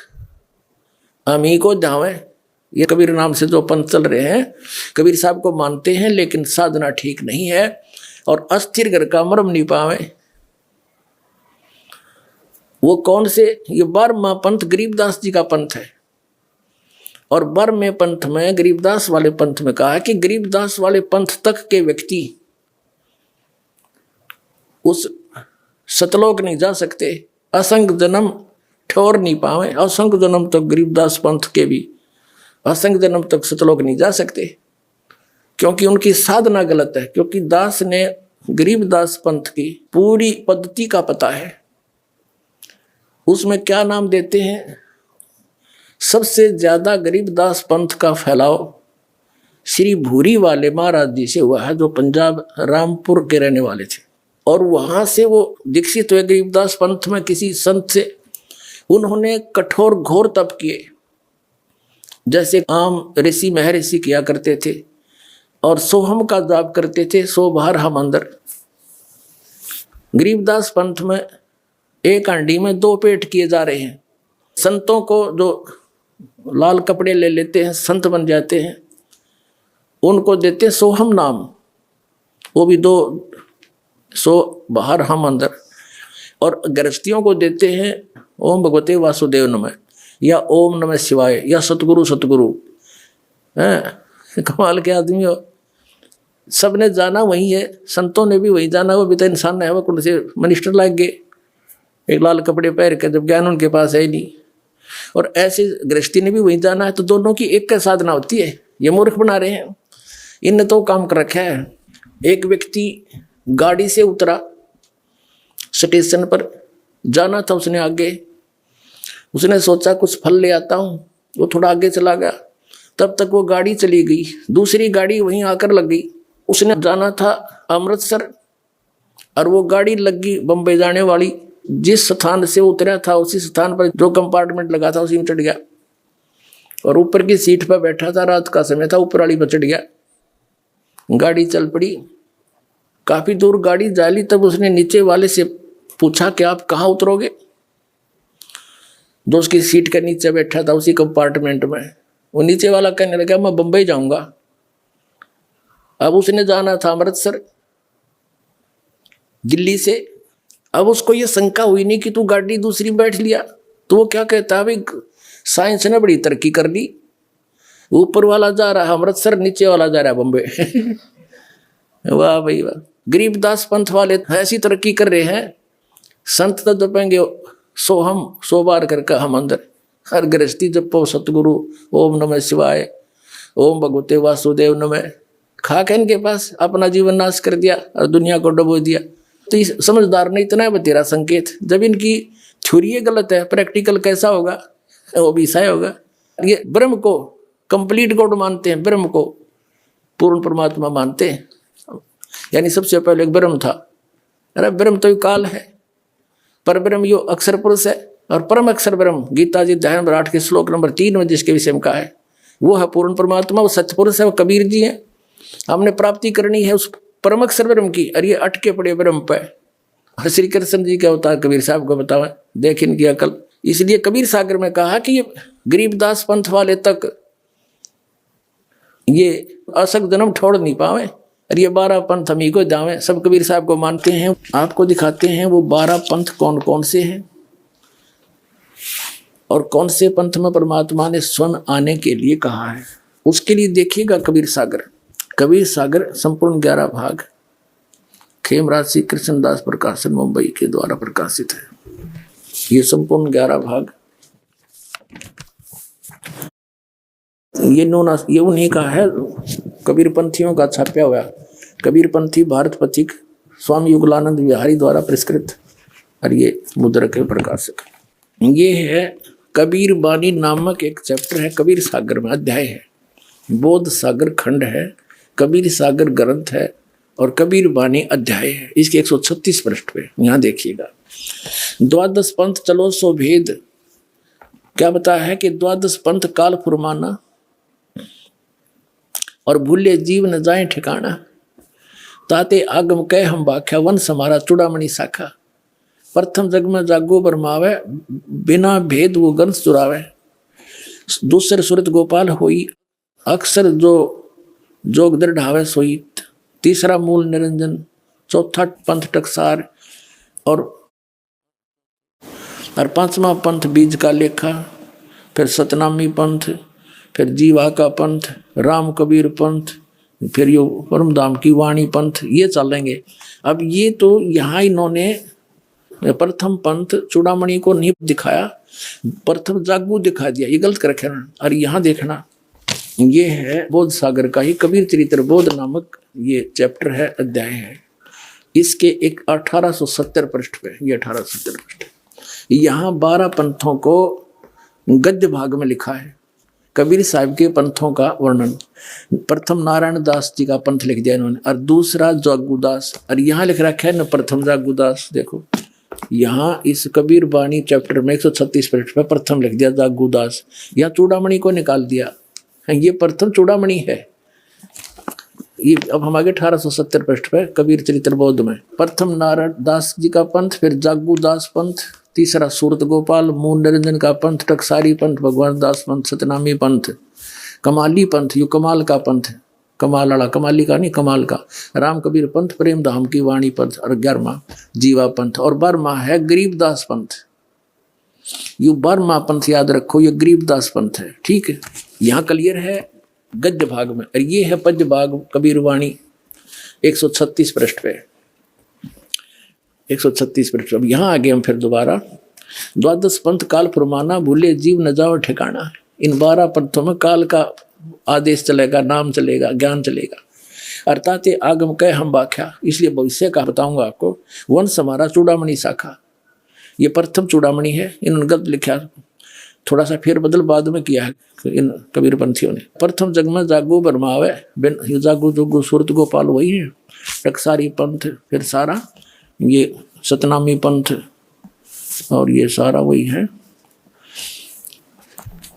हम ही को जावे। ये कबीर नाम से जो पंथ चल रहे हैं कबीर साहब को मानते हैं, लेकिन साधना ठीक नहीं है और अस्थिर घर का मरम नहीं पावे। वो कौन से? ये 12वां पंथ गरीबदास जी का पंथ है। और 12वें पंथ में, गरीबदास वाले पंथ में कहा है कि गरीबदास वाले पंथ तक के व्यक्ति उस सतलोक नहीं जा सकते, असंग जन्म ठोर नहीं पावे। असंग जन्म तक गरीबदास पंथ के भी असंग जन्म तक सतलोक नहीं जा सकते, क्योंकि उनकी साधना गलत है। क्योंकि दास ने गरीबदास पंथ की पूरी पद्धति का पता है। उसमें क्या नाम देते हैं? सबसे ज्यादा गरीबदास पंथ का फैलाव श्री भूरी वाले महाराज जी से हुआ है, जो पंजाब रामपुर के रहने वाले थे। और वहां से वो दीक्षित हुए गरीबदास पंथ में किसी संत से। उन्होंने कठोर घोर तप किए, जैसे आम ऋषि महर्षि किया करते थे, और सोहम का जाप करते थे, सो बाहर हम अंदर। गरीबदास पंथ में एक हांडी में 2 पेट किए जा रहे हैं। संतों को जो लाल कपड़े ले लेते हैं, संत बन जाते हैं, उनको देते हैं सोहम नाम, वो भी 2, सो बाहर हम अंदर। और गृहस्थियों को देते हैं ओम भगवते वासुदेव नमः, या ओम नमः शिवाय, या सतगुरु सतगुरु। हैं, कमाल के आदमी हो। सबने जाना वही है, संतों ने भी वही जाना। वो भी तो इंसान है, वो कौन से मिनिस्टर लाग गए एक लाल कपड़े पहन के, जब ज्ञान उनके पास है ही नहीं। और ऐसे गृहस्थी ने भी वही जाना है। तो दोनों की एक का साधना होती है। ये मूर्ख बना रहे हैं, इनने तो काम कर रखा है। एक व्यक्ति गाड़ी से उतरा, स्टेशन पर जाना था उसने आगे। उसने सोचा कुछ फल ले आता हूँ, वो थोड़ा आगे चला गया। तब तक वो गाड़ी चली गई, दूसरी गाड़ी वहीं आकर लग गई। उसने जाना था अमृतसर, और वो गाड़ी लग गई बम्बई जाने वाली। जिस स्थान से उतरा था उसी स्थान पर जो कंपार्टमेंट लगा था उसी में चढ़ गया, और ऊपर की सीट पर बैठा था। रात का समय था, ऊपर वाली पर चढ़ गया। गाड़ी चल पड़ी। काफी दूर गाड़ी जा ली, तब उसने नीचे वाले से पूछा कि आप कहाँ उतरोगे। जो उसकी सीट के नीचे बैठा था उसी कंपार्टमेंट में, वो नीचे वाला कहने लगा मैं बम्बई जाऊंगा। अब उसने जाना था अमृतसर दिल्ली से। अब उसको ये शंका हुई नहीं कि तू गाड़ी दूसरी बैठ लिया। तो वो क्या कहता है, भाई साइंस ने बड़ी तरक्की कर ली, ऊपर वाला जा रहा है अमृतसर, नीचे वाला जा रहा है बम्बई। वाह भाई वाह। गरीबदास पंथ वाले ऐसी तरक्की कर रहे हैं। संत तो जपेंगे सोहम, 100 बार करके हम अंदर। हर गृहस्थी जपो सतगुरु, ओम नमः शिवाय, ओम भगवते वासुदेव नमः। खा के इनके पास अपना जीवन नाश कर दिया और दुनिया को डुबो दिया। तो इस समझदार ने इतना है तेरा संकेत। जब इनकी थ्योरी गलत है, प्रैक्टिकल कैसा होगा? वो भी सही होगा। ये ब्रह्म को कंप्लीट गॉड मानते हैं, ब्रह्म को पूर्ण परमात्मा मानते हैं। यानी सबसे पहले एक ब्रह्म था। अरे ब्रह्म तो काल है, पर ब्रह्म यो अक्षर पुरुष है, और परम अक्षर ब्रह्म गीता जी अध्याय नंबर 8 के श्लोक नंबर 3 में जिसके विषय में कहा है, वो है पूर्ण परमात्मा, वो सत्य पुरुष है, वो कबीर जी है। हमने प्राप्ति करनी है उस परम अक्षर ब्रह्म की, और ये अटके पड़े ब्रह्म पे। और श्री कृष्ण जी का अवतार कबीर साहब को बतावा, देख इनकी अकल। इसलिए कबीर सागर में कहा कि ये गरीबदास पंथ वाले तक ये असक जन्म छोड़ नहीं पावे, और ये 12 पंथ हम ही को जावे, सब कबीर साहब को मानते हैं। आपको दिखाते हैं वो 12 पंथ कौन कौन से हैं और कौन से पंथ में परमात्मा ने स्वयं आने के लिए कहा है। उसके लिए देखिएगा कबीर सागर। कबीर सागर संपूर्ण 11 भाग खेमराज श्री कृष्णदास प्रकाशन मुंबई के द्वारा प्रकाशित है। ये संपूर्ण 11 भाग ये उन्हीं का है, कबीर पंथियों का छापा हुआ। कबीर पंथी भारत पथिक स्वामी युगलानंद विहारी द्वारा पुरस्कृत, और ये मुद्रक के प्रकाशक। ये है कबीर बानी नामक एक चैप्टर है, कबीर सागर में अध्याय है। बोध सागर खंड है, कबीर सागर ग्रंथ है और कबीर बानी अध्याय है। इसके 136 पृष्ठ पे यहाँ देखिएगा। द्वादश पंथ चलो सो भेद, क्या बताया है कि द्वादश पंथ काल फुरमाना और भूले जीव न जाए ठिकाना, ताते आगम कह हम बाख्या वन समारा चूड़ामणि शाखा। प्रथम जग में जागो बरमावे, बिना भेद वो गंध चुरावे। दूसरे सुरत गोपाल होई, अक्सर जो जोग दृढ़ावे सोई। तीसरा मूल निरंजन, चौथा पंथ टकसार और पांचवा पंथ बीज का लेखा, फिर सतनामी पंथ, फिर जीवा का पंथ, राम कबीर पंथ, फिर यो परमधाम की वाणी पंथ, ये चलेंगे। अब ये तो यहाँ इन्होंने प्रथम पंथ चूड़ामणि को नहीं दिखाया, प्रथम जागू दिखा दिया, ये गलत कर रखे ना। और यहाँ देखना, ये है बोध सागर का ही कबीर चरित्र बोध नामक ये चैप्टर है, अध्याय है। इसके एक 1870 पृष्ठ पे, ये 1870 पृष्ठ, यहाँ 12 पंथों को गद्य भाग में लिखा है। कबीर साहब के पंथों का वर्णन, प्रथम नारायण दास जी का पंथ लिख दिया इन्होंने, और दूसरा जागूदास, और यहाँ लिख रखा है न प्रथम जागूदास। देखो यहाँ इस कबीर बानी चैप्टर में 136 पृष्ठ पे प्रथम लिख दिया जागूदास, यहाँ चूड़ामणि को निकाल दिया, ये प्रथम चूड़ामणि है। ये अब हम आगे 1870 पृष्ठ पे कबीर चरित्र बोध में प्रथम नारायण दास जी का पंथ, फिर जागूदास पंथ, तीसरा सूरत गोपाल, मूल निरंजन का पंथ, टकसारी पंथ, भगवान दास पंथ, सतनामी पंथ, कमाली पंथ, यू कमाल का पंथ, कमाल वाला, कमाली का नहीं कमाल का, राम कबीर पंथ, प्रेम धाम की वाणी पंथ, और 11वां जीवा पंथ, और 12वां है गरीबदास पंथ। यू 12वां पंथ याद रखो, ये गरीबदास पंथ है, ठीक है। यहाँ क्लियर है गद्य भाग में, और ये है पद्य भाग कबीर वाणी 136 पृष्ठ पे, 136 पृष्ठ। अब यहाँ आगे हम फिर दोबारा, द्वादश पंथ काल फुरमाना, भूले जीव न जाओ ठिकाना। इन 12 पंथों में काल का आदेश चलेगा, नाम चलेगा, ज्ञान चलेगा, अर्थात आगम कह हम बाख्या, इसलिए भविष्य का बताऊंगा आपको। वंश हमारा चूड़ामणि शाखा, ये प्रथम चूड़ामणि है, इन्होंने गलत लिखा, थोड़ा सा फेर बदल बाद में किया है इन कबीर पंथियों ने। प्रथम जग में जागो बरमावे, बिन जागो जोगो सूरत गोपाल वही है, टकसारी पंथ, फिर सारा ये सतनामी पंथ, और ये सारा वही है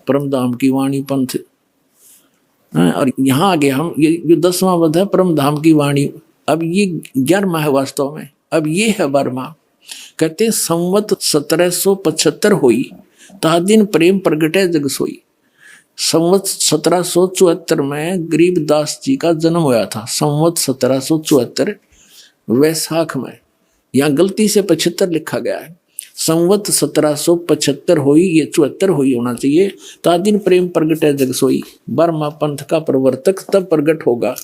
परमधाम की वाणी पंथ। और यहाँ आगे हम ये 10वां पद है परमधाम की वाणी। अब ये 11वां है वास्तव में, अब ये है 12वां। कहते हैं संवत 1775 हुई, ता दिन प्रेम प्रगटे जग सोई। संवत 1774 में गरीबदास जी का जन्म हुआ था, संवत 1774 वैशाख में, यहाँ गलती से 75 लिखा गया है। संवत 1775 हुई, ये 74 हुई होना चाहिए। ता दिन प्रेम प्रगटे जग सोई, 12वां पंथ का प्रवर्तक तब प्रगट होगा।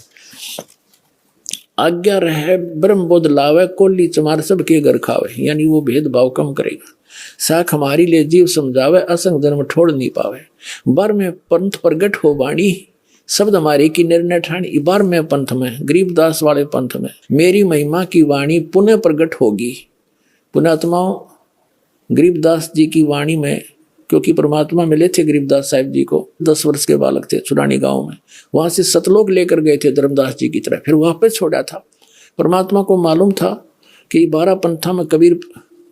आज्ञा रहे ब्रह्म बोध लावे, कोली चमार सबके घर खावे, यानी वो भेदभाव कम करेगा। साख हमारी ले जीव समझावे, असंग जन्म ठोड़ नहीं पावे। 12वें पंथ प्रगट हो वाणी, शब्द हमारे की निर्णय ठानी। 12वें पंथ में, गरीबदास वाले पंथ में, मेरी महिमा की वाणी पुनः प्रगट होगी। पुण्यात्माओं, गरीबदास जी की वाणी में, क्योंकि परमात्मा मिले थे गरीबदास साहिब जी को, 10 वर्ष के बालक थे, छुड़ानी गांव में, वहां से सतलोक लेकर गए थे धर्मदास जी की तरह, फिर वापस छोड़ा था। परमात्मा को मालूम था कि 12 पंथा में कबीर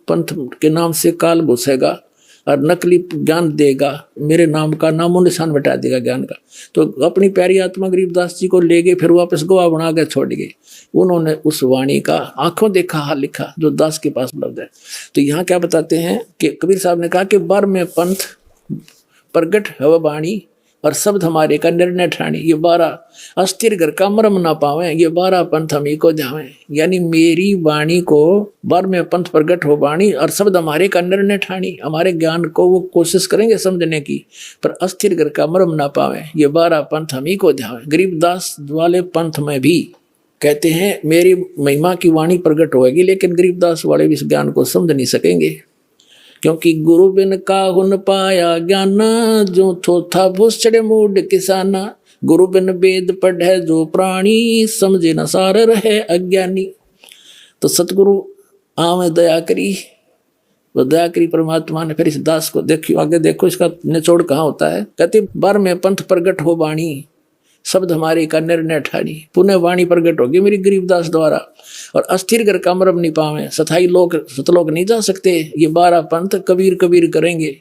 पंथ के नाम से काल घुसेगा और नकली ज्ञान देगा, मेरे नाम का नामो निशान मिटा देगा ज्ञान का। तो अपनी प्यारी आत्मा गरीबदास जी को ले गए, फिर वापस गवाह बना के छोड़ गए। उन्होंने उस वाणी का आंखों देखा हाल लिखा जो दास के पास उपलब्ध है। तो यहाँ क्या बताते हैं कि कबीर साहब ने कहा कि 12वें पंथ प्रगट है वाणी, और शब्द हमारे का निर्णय ठानी। ये 12 अस्थिर घर का मरम ना पावे, ये 12 पंथ हम ही को ध्यावे। यानी मेरी वाणी को 12वें पंथ प्रगट हो वाणी और शब्द हमारे का निर्णय ठानी। हमारे ज्ञान को वो कोशिश करेंगे समझने की, पर अस्थिर घर का मरम ना पावे, ये 12 पंथ हम ही को ध्यावे। गरीबदास वाले पंथ में भी कहते हैं मेरी महिमा की वाणी प्रकट होगी, लेकिन गरीबदास वाले भी इस ज्ञान को समझ नहीं सकेंगे, क्योंकि गुरु बिन काहुन पाया ज्ञान, जो थोथा भूस चढ़े मूड किसाना। गुरु बिन वेद पढ़े जो प्राणी, समझे न सार रहे अज्ञानी। तो सतगुरु आवे दया करी, वो दया करी परमात्मा ने। फिर इस दास को देखियो, आगे देखो इसका निचोड़ कहाँ होता है। कहते 12वें पंथ प्रगट हो वाणी, शब्द हमारे का निर्णय ठानी। पुनः वाणी प्रगट होगी मेरी गरीबदास द्वारा, और अस्थिर घर का मरम नहीं पावे, सथाई लोग सतलोक नहीं जा सकते। ये 12 पंथ कबीर कबीर करेंगे,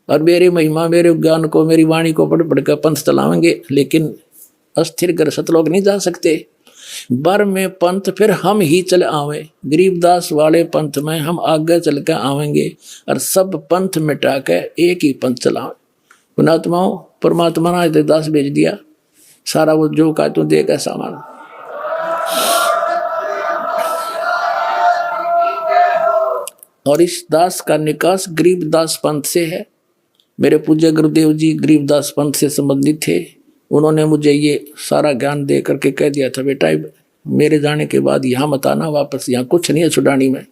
और मेरे महिमा मेरे ज्ञान को मेरी वाणी को पढ़ पढ़ कर पंथ चलावेंगे, लेकिन अस्थिर घर सतलोक नहीं जा सकते। 12वें पंथ फिर हम ही चले आवे, गरीबदास वाले पंथ में हम आगे चल कर आवेंगे, और सब पंथ मिटा के एक ही पंथ चलावे। पुणात्माओं, परमात्मा ने दास भेज दिया, सारा वो जो का तू देगा सामान। और इस दास का निकास गरीबदास पंथ से है। मेरे पूज्य गुरुदेव जी गरीबदास पंथ से संबंधित थे। उन्होंने मुझे ये सारा ज्ञान दे करके कह दिया था, बेटा मेरे जाने के बाद यहाँ मत आना वापस, यहाँ कुछ नहीं है छुड़ानी में,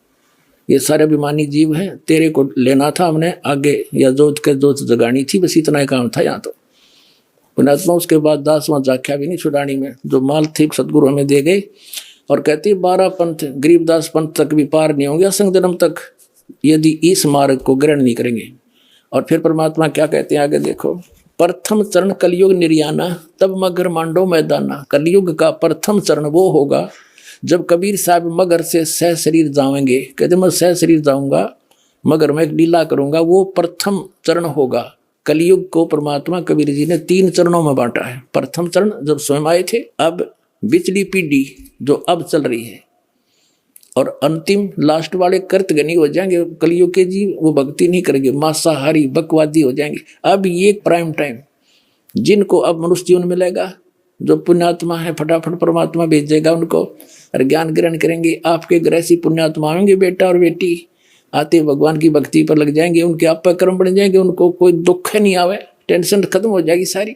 ये सारे अभिमानी जीव हैं, तेरे को लेना था हमने आगे, या जोत के जोत जगानी थी, बस इतना ही काम था यहाँ। तो पुणात्मा उसके बाद दास वहाँ जाख्या भी नहीं छुड़ानी में, जो माल थी सदगुरु हमें दे गए। और कहती 12 पंथ गरीबदास पंथ तक भी पार नहीं होंगे असंग जन्म तक, यदि इस मार्ग को ग्रहण नहीं करेंगे। और फिर परमात्मा क्या कहते हैं आगे देखो। प्रथम चरण कलयुग निर्याना, तब मगर मांडो मैदाना। कलयुग का प्रथम चरण वो होगा जब कबीर साहब मगर से सह शरीर जाएंगे। कहते मैं सह शरीर जाऊंगा, मगर मैं एक लीला करूंगा, वो प्रथम चरण होगा। कलयुग को परमात्मा कबीर जी ने 3 चरणों में बांटा है। प्रथम चरण जब स्वयं आए थे, अब बिचली पीढ़ी जो अब चल रही है, और अंतिम लास्ट वाले कर्तगनी हो जाएंगे कलयुग के जी, वो भक्ति नहीं करेंगे, मांसाहारी बकवादी हो जाएंगे। अब ये प्राइम टाइम जिनको अब मनुष्य जीवन मिलेगा, जो पुण्यात्मा है फटाफट परमात्मा भेजेगा उनको, और ज्ञान ग्रहण करेंगे। आपके घर ऐसी पुण्यात्मा होंगे बेटा और बेटी, आते भगवान की भक्ति पर लग जाएंगे, उनके आप पर कर्म बन जाएंगे, उनको कोई दुख नहीं आवे, टेंशन खत्म हो जाएगी सारी।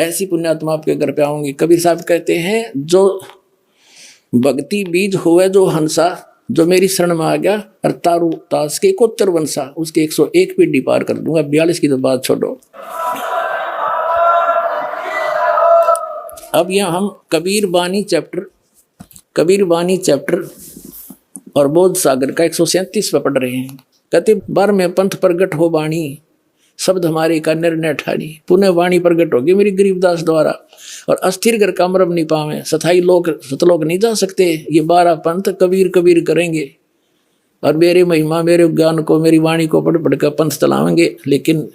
ऐसी पुण्यात्मा आपके घर पे आऊंगी। कबीर साहब कहते हैं जो भक्ति बीज हुए जो हंसा, जो मेरी शरण में आ गया, और तारू तास के कोत्तर वंशा, उसके 101 पीढ़ी पार कर दूंगा। 42 की तो बात छोड़ो। अब यहाँ हम कबीर बानी चैप्टर और बोध सागर का 137 पे पढ़ रहे हैं। कहते 12वें पंथ प्रगट हो वाणी, शब्द हमारे का निर्णय ठानी। पुनः वाणी प्रगट होगी मेरी गरीबदास द्वारा, और अस्थिर घर का मरम नहीं पावे, सथाई लोग सतलोक नहीं जा सकते। ये 12 पंथ कबीर कबीर करेंगे, और मेरे महिमा मेरे ज्ञान को मेरी वाणी को पढ़ पढ़ कर पंथ चलावेंगे, लेकिन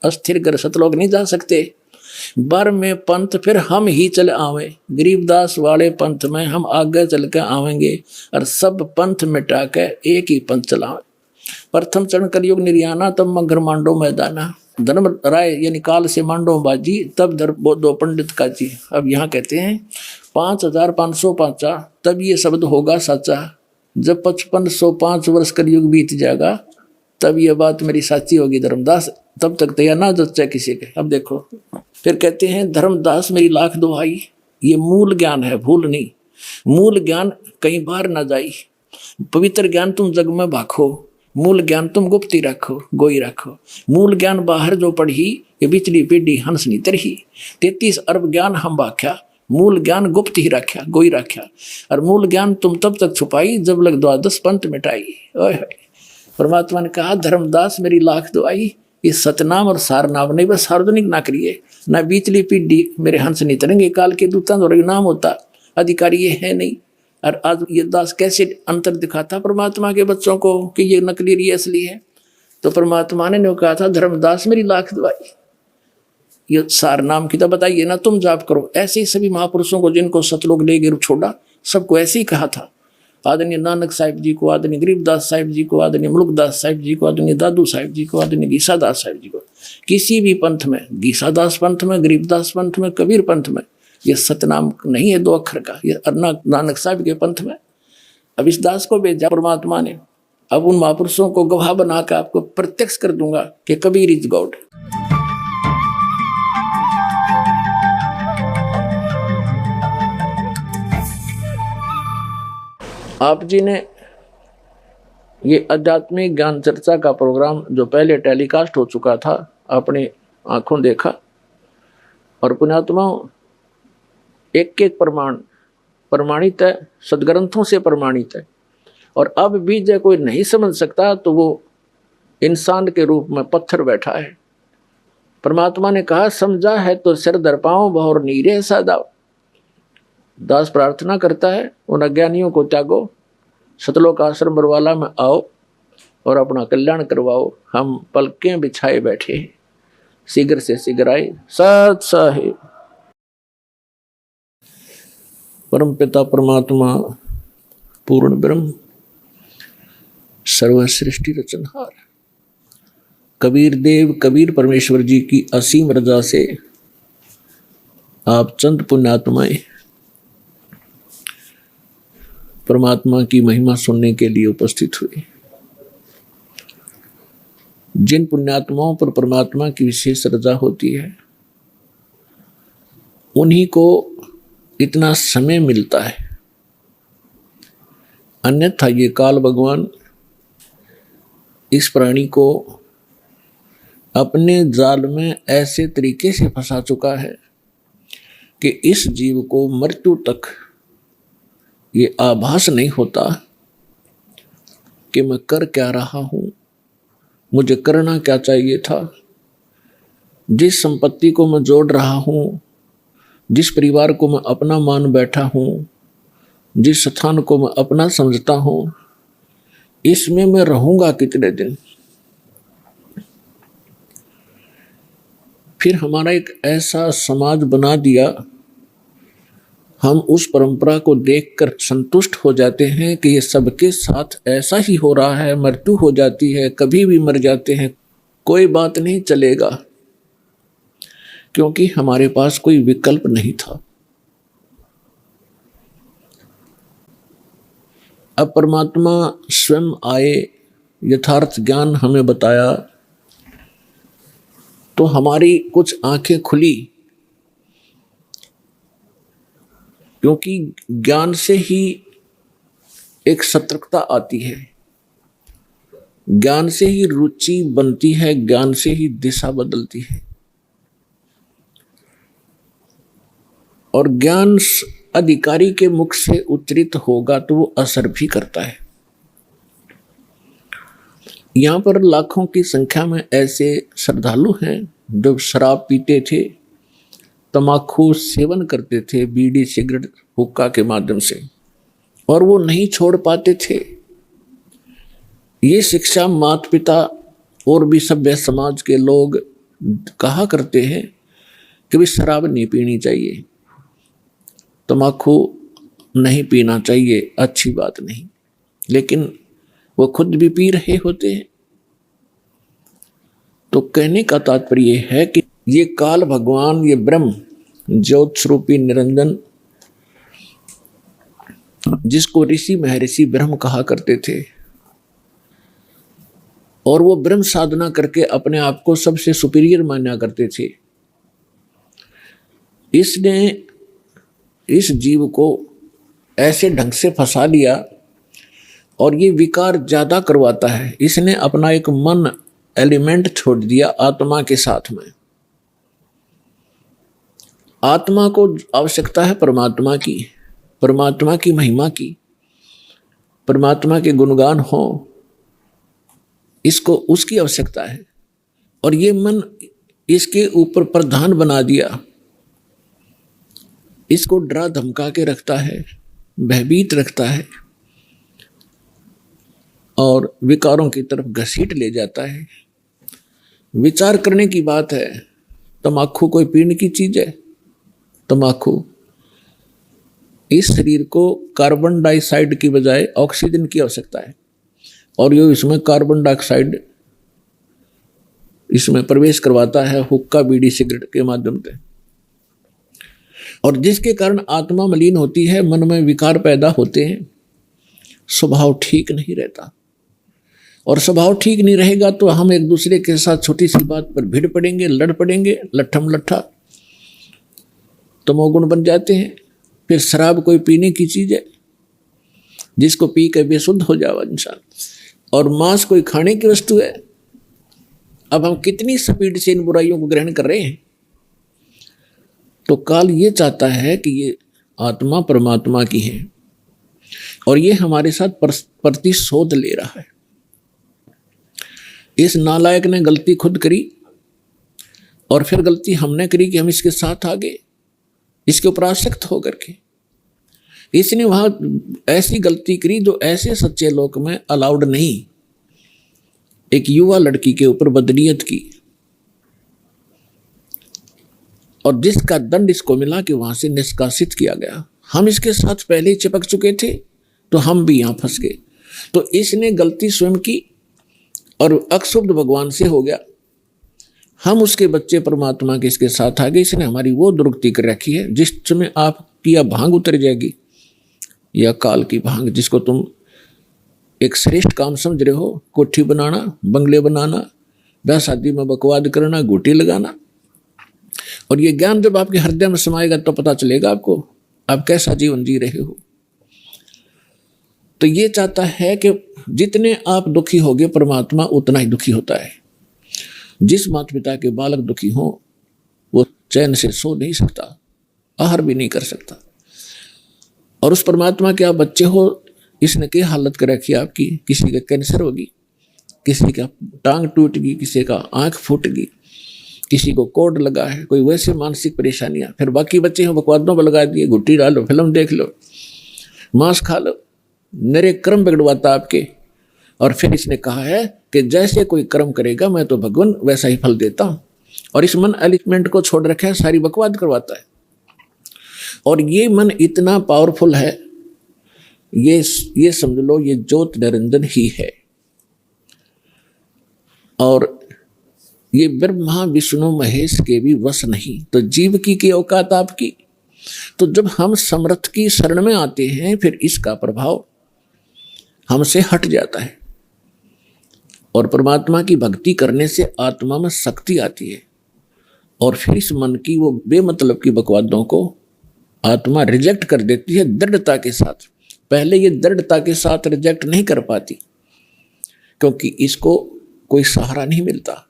अस्थिर घर सतलोक नहीं जा सकते। 12वें पंथ फिर हम ही चले आवे, गरीबदास वाले पंथ में हम आगे चल कर आवेंगे, और सब पंथ मिटा के एक ही पंथ चलावे। प्रथम चरण कलयुग निर्याना, तब मगर मांडो मैदाना। धर्म राय यानी काल से मांडो बाजी, तब दो पंडित का जी। अब यहाँ कहते हैं 5505 तब ये शब्द होगा सच्चा। जब 5505 वर्ष कलयुग बीत जाएगा, तब ये बात मेरी साची होगी धर्मदास, तब तक तो यह ना जच्चा किसी के। अब देखो फिर कहते हैं धर्मदास मेरी लाख दुहाई, ये मूल ज्ञान है, भूल नहीं। मूल ज्ञान कहीं बाहर ना जाई, पवित्र ज्ञान तुम जग में भाखो, मूल ज्ञान तुम गुप्ती रखो, गोई रखो। मूल ज्ञान बाहर जो पढ़ी, ये बिचली पीढ़ी हंस नहीं तरही। 33 अरब ज्ञान हम भाख्या, मूल ज्ञान गुप्त ही रख्या, गोई रख्या। और मूल ज्ञान तुम तब तक छुपाई, जब लग 12 पंथ मिटाई। ओए परमात्मा ने कहा धर्मदास मेरी लाख दुआई, ये सतनाम और सारनाम नहीं, बस सार्वजनिक ना करिए, ना बीचली पीढ़ी मेरे हंस नहीं तरेंगे। काल के दूतां और नाम होता, अधिकारी ये है नहीं। और आज ये दास कैसे अंतर दिखाता परमात्मा के बच्चों को कि ये नकली ये असली है। तो परमात्मा ने कहा था धर्मदास मेरी लाख दुआई, ये सार नाम की तो बताइए ना, तुम जाप करो। ऐसे ही सभी महापुरुषों को जिनको सतलोक ले गिर छोड़ा, सबको ऐसे ही कहा था। आदरणीय नानक साहिब जी को, आदरणीय गरीबदास साहिब जी को, आदरणीय मुलुकदास साहिब जी को, आदरणीय दादू साहिब जी को, आदरणीय गीसादास साहिब जी को, किसी भी पंथ में, गीसादास पंथ में, गरीबदास पंथ में, कबीर पंथ में, ये सतनाम नहीं है 2 अक्षर का, ये नानक साहिब के पंथ में। अब इस दास को भेजा परमात्मा ने, अब उन महापुरुषों को गवाह बनाकर आपको प्रत्यक्ष कर दूंगा कि कबीर इज गॉड। आप जी ने ये आध्यात्मिक ज्ञान चर्चा का प्रोग्राम जो पहले टेलीकास्ट हो चुका था अपनी आंखों देखा, और पुण्यात्माओं एक एक प्रमाण प्रमाणित है, सदग्रंथों से प्रमाणित है। और अब भी जो कोई नहीं समझ सकता तो वो इंसान के रूप में पत्थर बैठा है। परमात्मा ने कहा समझा है तो सिर धर पाऊं बहुर नीरे सदा। दास प्रार्थना करता है उन अज्ञानियों को त्यागो, सतलोक आश्रम बरवाला में आओ और अपना कल्याण करवाओ। हम पलकें बिछाए बैठे हैं, शीघ्र से शीघ्र आए। सत साहिब परम पिता परमात्मा पूर्ण ब्रह्म सर्व सृष्टि रचनहार कबीर देव कबीर परमेश्वर जी की असीम रजा से आप चंद पुण्यात्माएं परमात्मा की महिमा सुनने के लिए उपस्थित हुए। जिन पुण्यात्माओं पर परमात्मा की विशेष रजा होती है उन्हीं को इतना समय मिलता है, अन्यथा ये काल भगवान इस प्राणी को अपने जाल में ऐसे तरीके से फंसा चुका है कि इस जीव को मृत्यु तक ये आभास नहीं होता कि मैं कर क्या रहा हूं, मुझे करना क्या चाहिए था। जिस संपत्ति को मैं जोड़ रहा हूं, जिस परिवार को मैं अपना मान बैठा हूं, जिस स्थान को मैं अपना समझता हूं, इसमें मैं रहूंगा कितने दिन। फिर हमारा एक ऐसा समाज बना दिया, हम उस परंपरा को देखकर संतुष्ट हो जाते हैं कि ये सबके साथ ऐसा ही हो रहा है, मृत्यु हो जाती है, कभी भी मर जाते हैं, कोई बात नहीं चलेगा, क्योंकि हमारे पास कोई विकल्प नहीं था। अब परमात्मा स्वयं आए, यथार्थ ज्ञान हमें बताया, तो हमारी कुछ आंखें खुली, क्योंकि ज्ञान से ही एक सतर्कता आती है, ज्ञान से ही रुचि बनती है, ज्ञान से ही दिशा बदलती है। और ज्ञान अधिकारी के मुख से उच्चरित होगा तो वो असर भी करता है। यहाँ पर लाखों की संख्या में ऐसे श्रद्धालु हैं जो शराब पीते थे, तम्बाकू सेवन करते थे, बीड़ी सिगरेट हुक्का के माध्यम से, और वो नहीं छोड़ पाते थे। ये शिक्षा माता पिता और भी सभ्य समाज के लोग कहा करते हैं कि भी शराब नहीं पीनी चाहिए, तम्बाकू नहीं पीना चाहिए, अच्छी बात नहीं, लेकिन वो खुद भी पी रहे होते हैं। तो कहने का तात्पर्य है कि ये काल भगवान, ये ब्रह्म ज्योत स्वरूपी निरंजन, जिसको ऋषि महर्षि ब्रह्म कहा करते थे, और वो ब्रह्म साधना करके अपने आप को सबसे सुपीरियर माना करते थे, इसने इस जीव को ऐसे ढंग से फंसा लिया और ये विकार ज्यादा करवाता है। इसने अपना एक मन एलिमेंट छोड़ दिया आत्मा के साथ में। आत्मा को आवश्यकता है परमात्मा की महिमा की, परमात्मा के गुणगान हो, इसको उसकी आवश्यकता है। और ये मन इसके ऊपर प्रधान बना दिया, इसको डरा धमका के रखता है, भयभीत रखता है और विकारों की तरफ घसीट ले जाता है। विचार करने की बात है, तम्बाकू कोई पीने की चीज है? तम्बाकू इस शरीर को कार्बन डाइऑक्साइड की बजाय ऑक्सीजन की आवश्यकता है, और ये इसमें कार्बन डाइऑक्साइड इसमें प्रवेश करवाता है हुक्का बीड़ी सिगरेट के माध्यम से, और जिसके कारण आत्मा मलिन होती है, मन में विकार पैदा होते हैं, स्वभाव ठीक नहीं रहता। और स्वभाव ठीक नहीं रहेगा तो हम एक दूसरे के साथ छोटी सी बात पर भिड़ पड़ेंगे, लड़ पड़ेंगे, लट्ठम लट्ठा, तमोगुण बन जाते हैं। फिर शराब कोई पीने की चीज है जिसको पी के बेसुद्ध हो जावा इंसान, और मांस कोई खाने की वस्तु है। अब हम कितनी स्पीड से इन बुराइयों को ग्रहण कर रहे हैं। तो काल ये चाहता है कि ये आत्मा परमात्मा की है और ये हमारे साथ प्रतिशोध ले रहा है। इस नालायक ने गलती खुद करी और फिर गलती हमने करी कि हम इसके साथ आ गए, इसके ऊपर आसक्त होकर के। इसने वहां ऐसी गलती करी जो ऐसे सच्चे लोक में अलाउड नहीं। एक युवा लड़की के ऊपर बदनीयत की, और जिसका दंड इसको मिला कि वहां से निष्कासित किया गया। हम इसके साथ पहले ही चिपक चुके थे तो हम भी यहां फंस गए। तो इसने गलती स्वयं की और अक्षुब्ध भगवान से हो गया। हम उसके बच्चे परमात्मा के इसके साथ आ गए। इसने हमारी वो दुर्गति कर रखी है जिस समय आपकी या भांग उतर जाएगी या काल की भांग, जिसको तुम एक श्रेष्ठ काम समझ रहे हो, कोठी बनाना, बंगले बनाना, ब्याह शादी में बकवाद करना, गोटी लगाना। और ये ज्ञान जब आपके हृदय में समाएगा तो पता चलेगा आपको आप कैसा जीवन जी रहे हो। तो ये चाहता है कि जितने आप दुखी होगे परमात्मा उतना ही दुखी होता है। जिस माता पिता के बालक दुखी हो वो चैन से सो नहीं सकता, आहार भी नहीं कर सकता। और उस परमात्मा के आप बच्चे हो, इसने क्या हालत कर रखी आपकी। किसी का कैंसर होगी, किसी का टांग टूट गई, किसी का आंख फूट गई, किसी को कोड लगा है, कोई वैसे मानसिक परेशानियां। फिर बाकी बच्चे हो बकवादों पर लगा दिए, गुट्टी डालो, फिल्म देख लो, मांस खा लो, मेरे कर्म बिगड़वाता आपके। और फिर इसने कहा है कि जैसे कोई कर्म करेगा मैं तो भगवान वैसा ही फल देता हूं। और इस मन एलिमेंट को छोड़ रखा है, सारी बकवाद करवाता है। और ये मन इतना पावरफुल है, ये समझ लो ये ज्योत निरंजन ही है। और ये ब्रह्मा विष्णु महेश के भी वश नहीं। तो जीव की औकात आपकी। तो जब हम समर्थ की शरण में आते हैं फिर इसका प्रभाव हमसे हट जाता है, और परमात्मा की भक्ति करने से आत्मा में शक्ति आती है। और फिर इस मन की वो बेमतलब की बकवादों को आत्मा रिजेक्ट कर देती है दृढ़ता के साथ। पहले ये दृढ़ता के साथ रिजेक्ट नहीं कर पाती क्योंकि इसको कोई सहारा नहीं मिलता।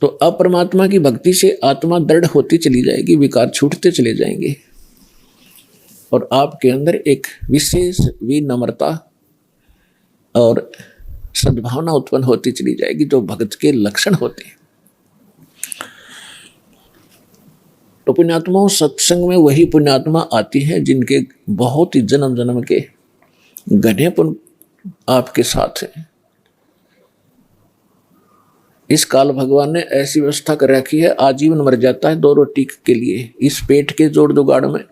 तो अब परमात्मा की भक्ति से आत्मा दृढ़ होती चली जाएगी, विकार छूटते चले जाएंगे, और आपके अंदर एक विशेष विनम्रता और सद्भावना उत्पन्न होती चली जाएगी जो भक्त के लक्षण होते हैं। तो पुण्यात्माओं, सत्संग में वही पुण्यात्मा आती है जिनके बहुत ही जन्म जन्म के घने पुण्य आपके साथ है। इस काल भगवान ने ऐसी व्यवस्था कर रखी है, आजीवन मर जाता है 2 रोटी के लिए इस पेट के जोड़ जुगाड़ में,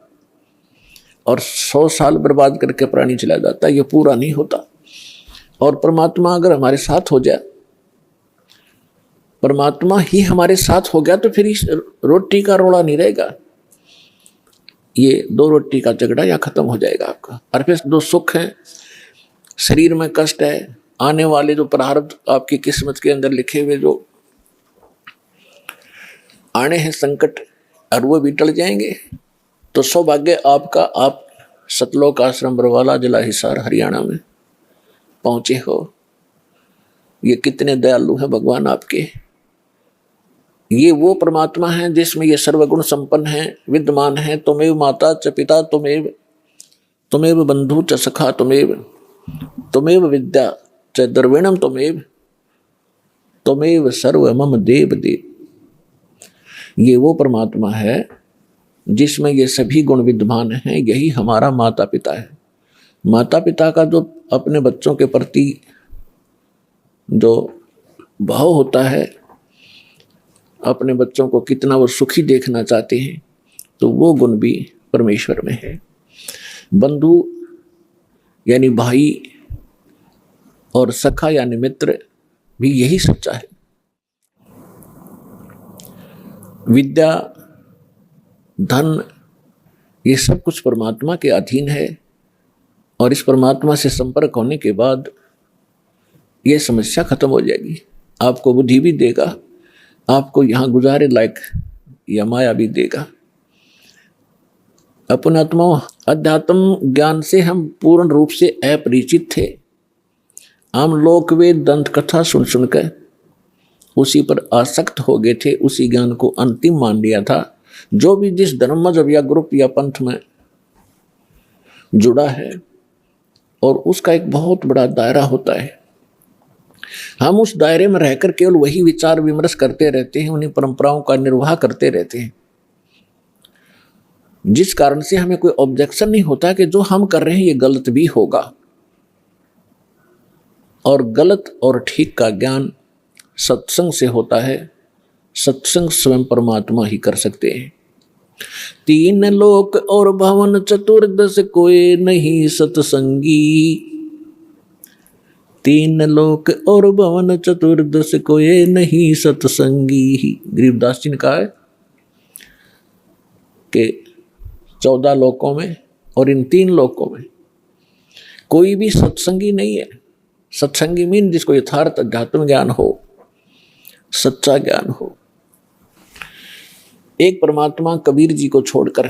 और 100 साल बर्बाद करके प्राणी चला जाता है, ये पूरा नहीं होता। और परमात्मा अगर हमारे साथ हो जाए, परमात्मा ही हमारे साथ हो गया तो फिर इस रोटी का रोड़ा नहीं रहेगा। ये 2 रोटी का झगड़ा यहाँ खत्म हो जाएगा आपका। और फिर 2 सुख हैं, शरीर में कष्ट है, आने वाले जो प्रारब्ध आपकी किस्मत के अंदर लिखे हुए जो आने हैं संकट, और वो भी टल जाएंगे। तो सौभाग्य आपका, आप सतलोक आश्रम बरवाला जिला हिसार हरियाणा में पहुंचे हो। ये कितने दयालु हैं भगवान आपके। ये वो परमात्मा है जिसमें ये सर्वगुण संपन्न है, विद्यमान है। तुमेव माता च पिता तुमेव बंधु च सखा तुमेव विद्या च द्रविणम तुमेव सर्व मम देव देव। ये वो परमात्मा है जिसमें ये सभी गुण विद्यमान हैं। यही हमारा माता पिता है। माता पिता का जो अपने बच्चों के प्रति जो भाव होता है, अपने बच्चों को कितना वो सुखी देखना चाहते हैं, तो वो गुण भी परमेश्वर में है। बंधु यानी भाई और सखा यानी मित्र भी यही सच्चा है। विद्या, धन, ये सब कुछ परमात्मा के अधीन है और इस परमात्मा से संपर्क होने के बाद ये समस्या खत्म हो जाएगी। आपको बुद्धि भी देगा, आपको यहाँ गुजारे लायक या माया भी देगा। अपन आत्मा अध्यात्म ज्ञान से हम पूर्ण रूप से अपरिचित थे। हम लोक वेद दंत कथा सुन सुनकर उसी पर आसक्त हो गए थे, उसी ज्ञान को अंतिम मान लिया था। जो भी जिस धर्म मजहब या ग्रुप या पंथ में जुड़ा है और उसका एक बहुत बड़ा दायरा होता है, हम उस दायरे में रहकर केवल वही विचार विमर्श करते रहते हैं, उन्हीं परंपराओं का निर्वाह करते रहते हैं, जिस कारण से हमें कोई ऑब्जेक्शन नहीं होता कि जो हम कर रहे हैं ये गलत भी होगा। और गलत और ठीक का ज्ञान सत्संग से होता है। सत्संग स्वयं परमात्मा ही कर सकते हैं। तीन लोक और भवन चतुर्दश कोई नहीं सत्संगी। तीन लोक और भवन चतुर्दश कोई नहीं सत्संगी। गरीबदास जी ने कहा है कि 14 लोकों में और इन 3 लोकों में कोई भी सत्संगी नहीं है। सत्संगी मीन जिसको यथार्थ अध्यात्म ज्ञान हो, सच्चा ज्ञान हो। एक परमात्मा कबीर जी को छोड़कर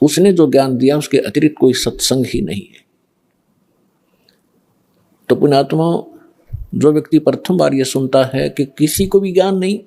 उसने जो ज्ञान दिया उसके अतिरिक्त कोई सत्संग ही नहीं है। तो पुण्यात्मा, जो व्यक्ति प्रथम बार ये सुनता है कि किसी को भी ज्ञान नहीं,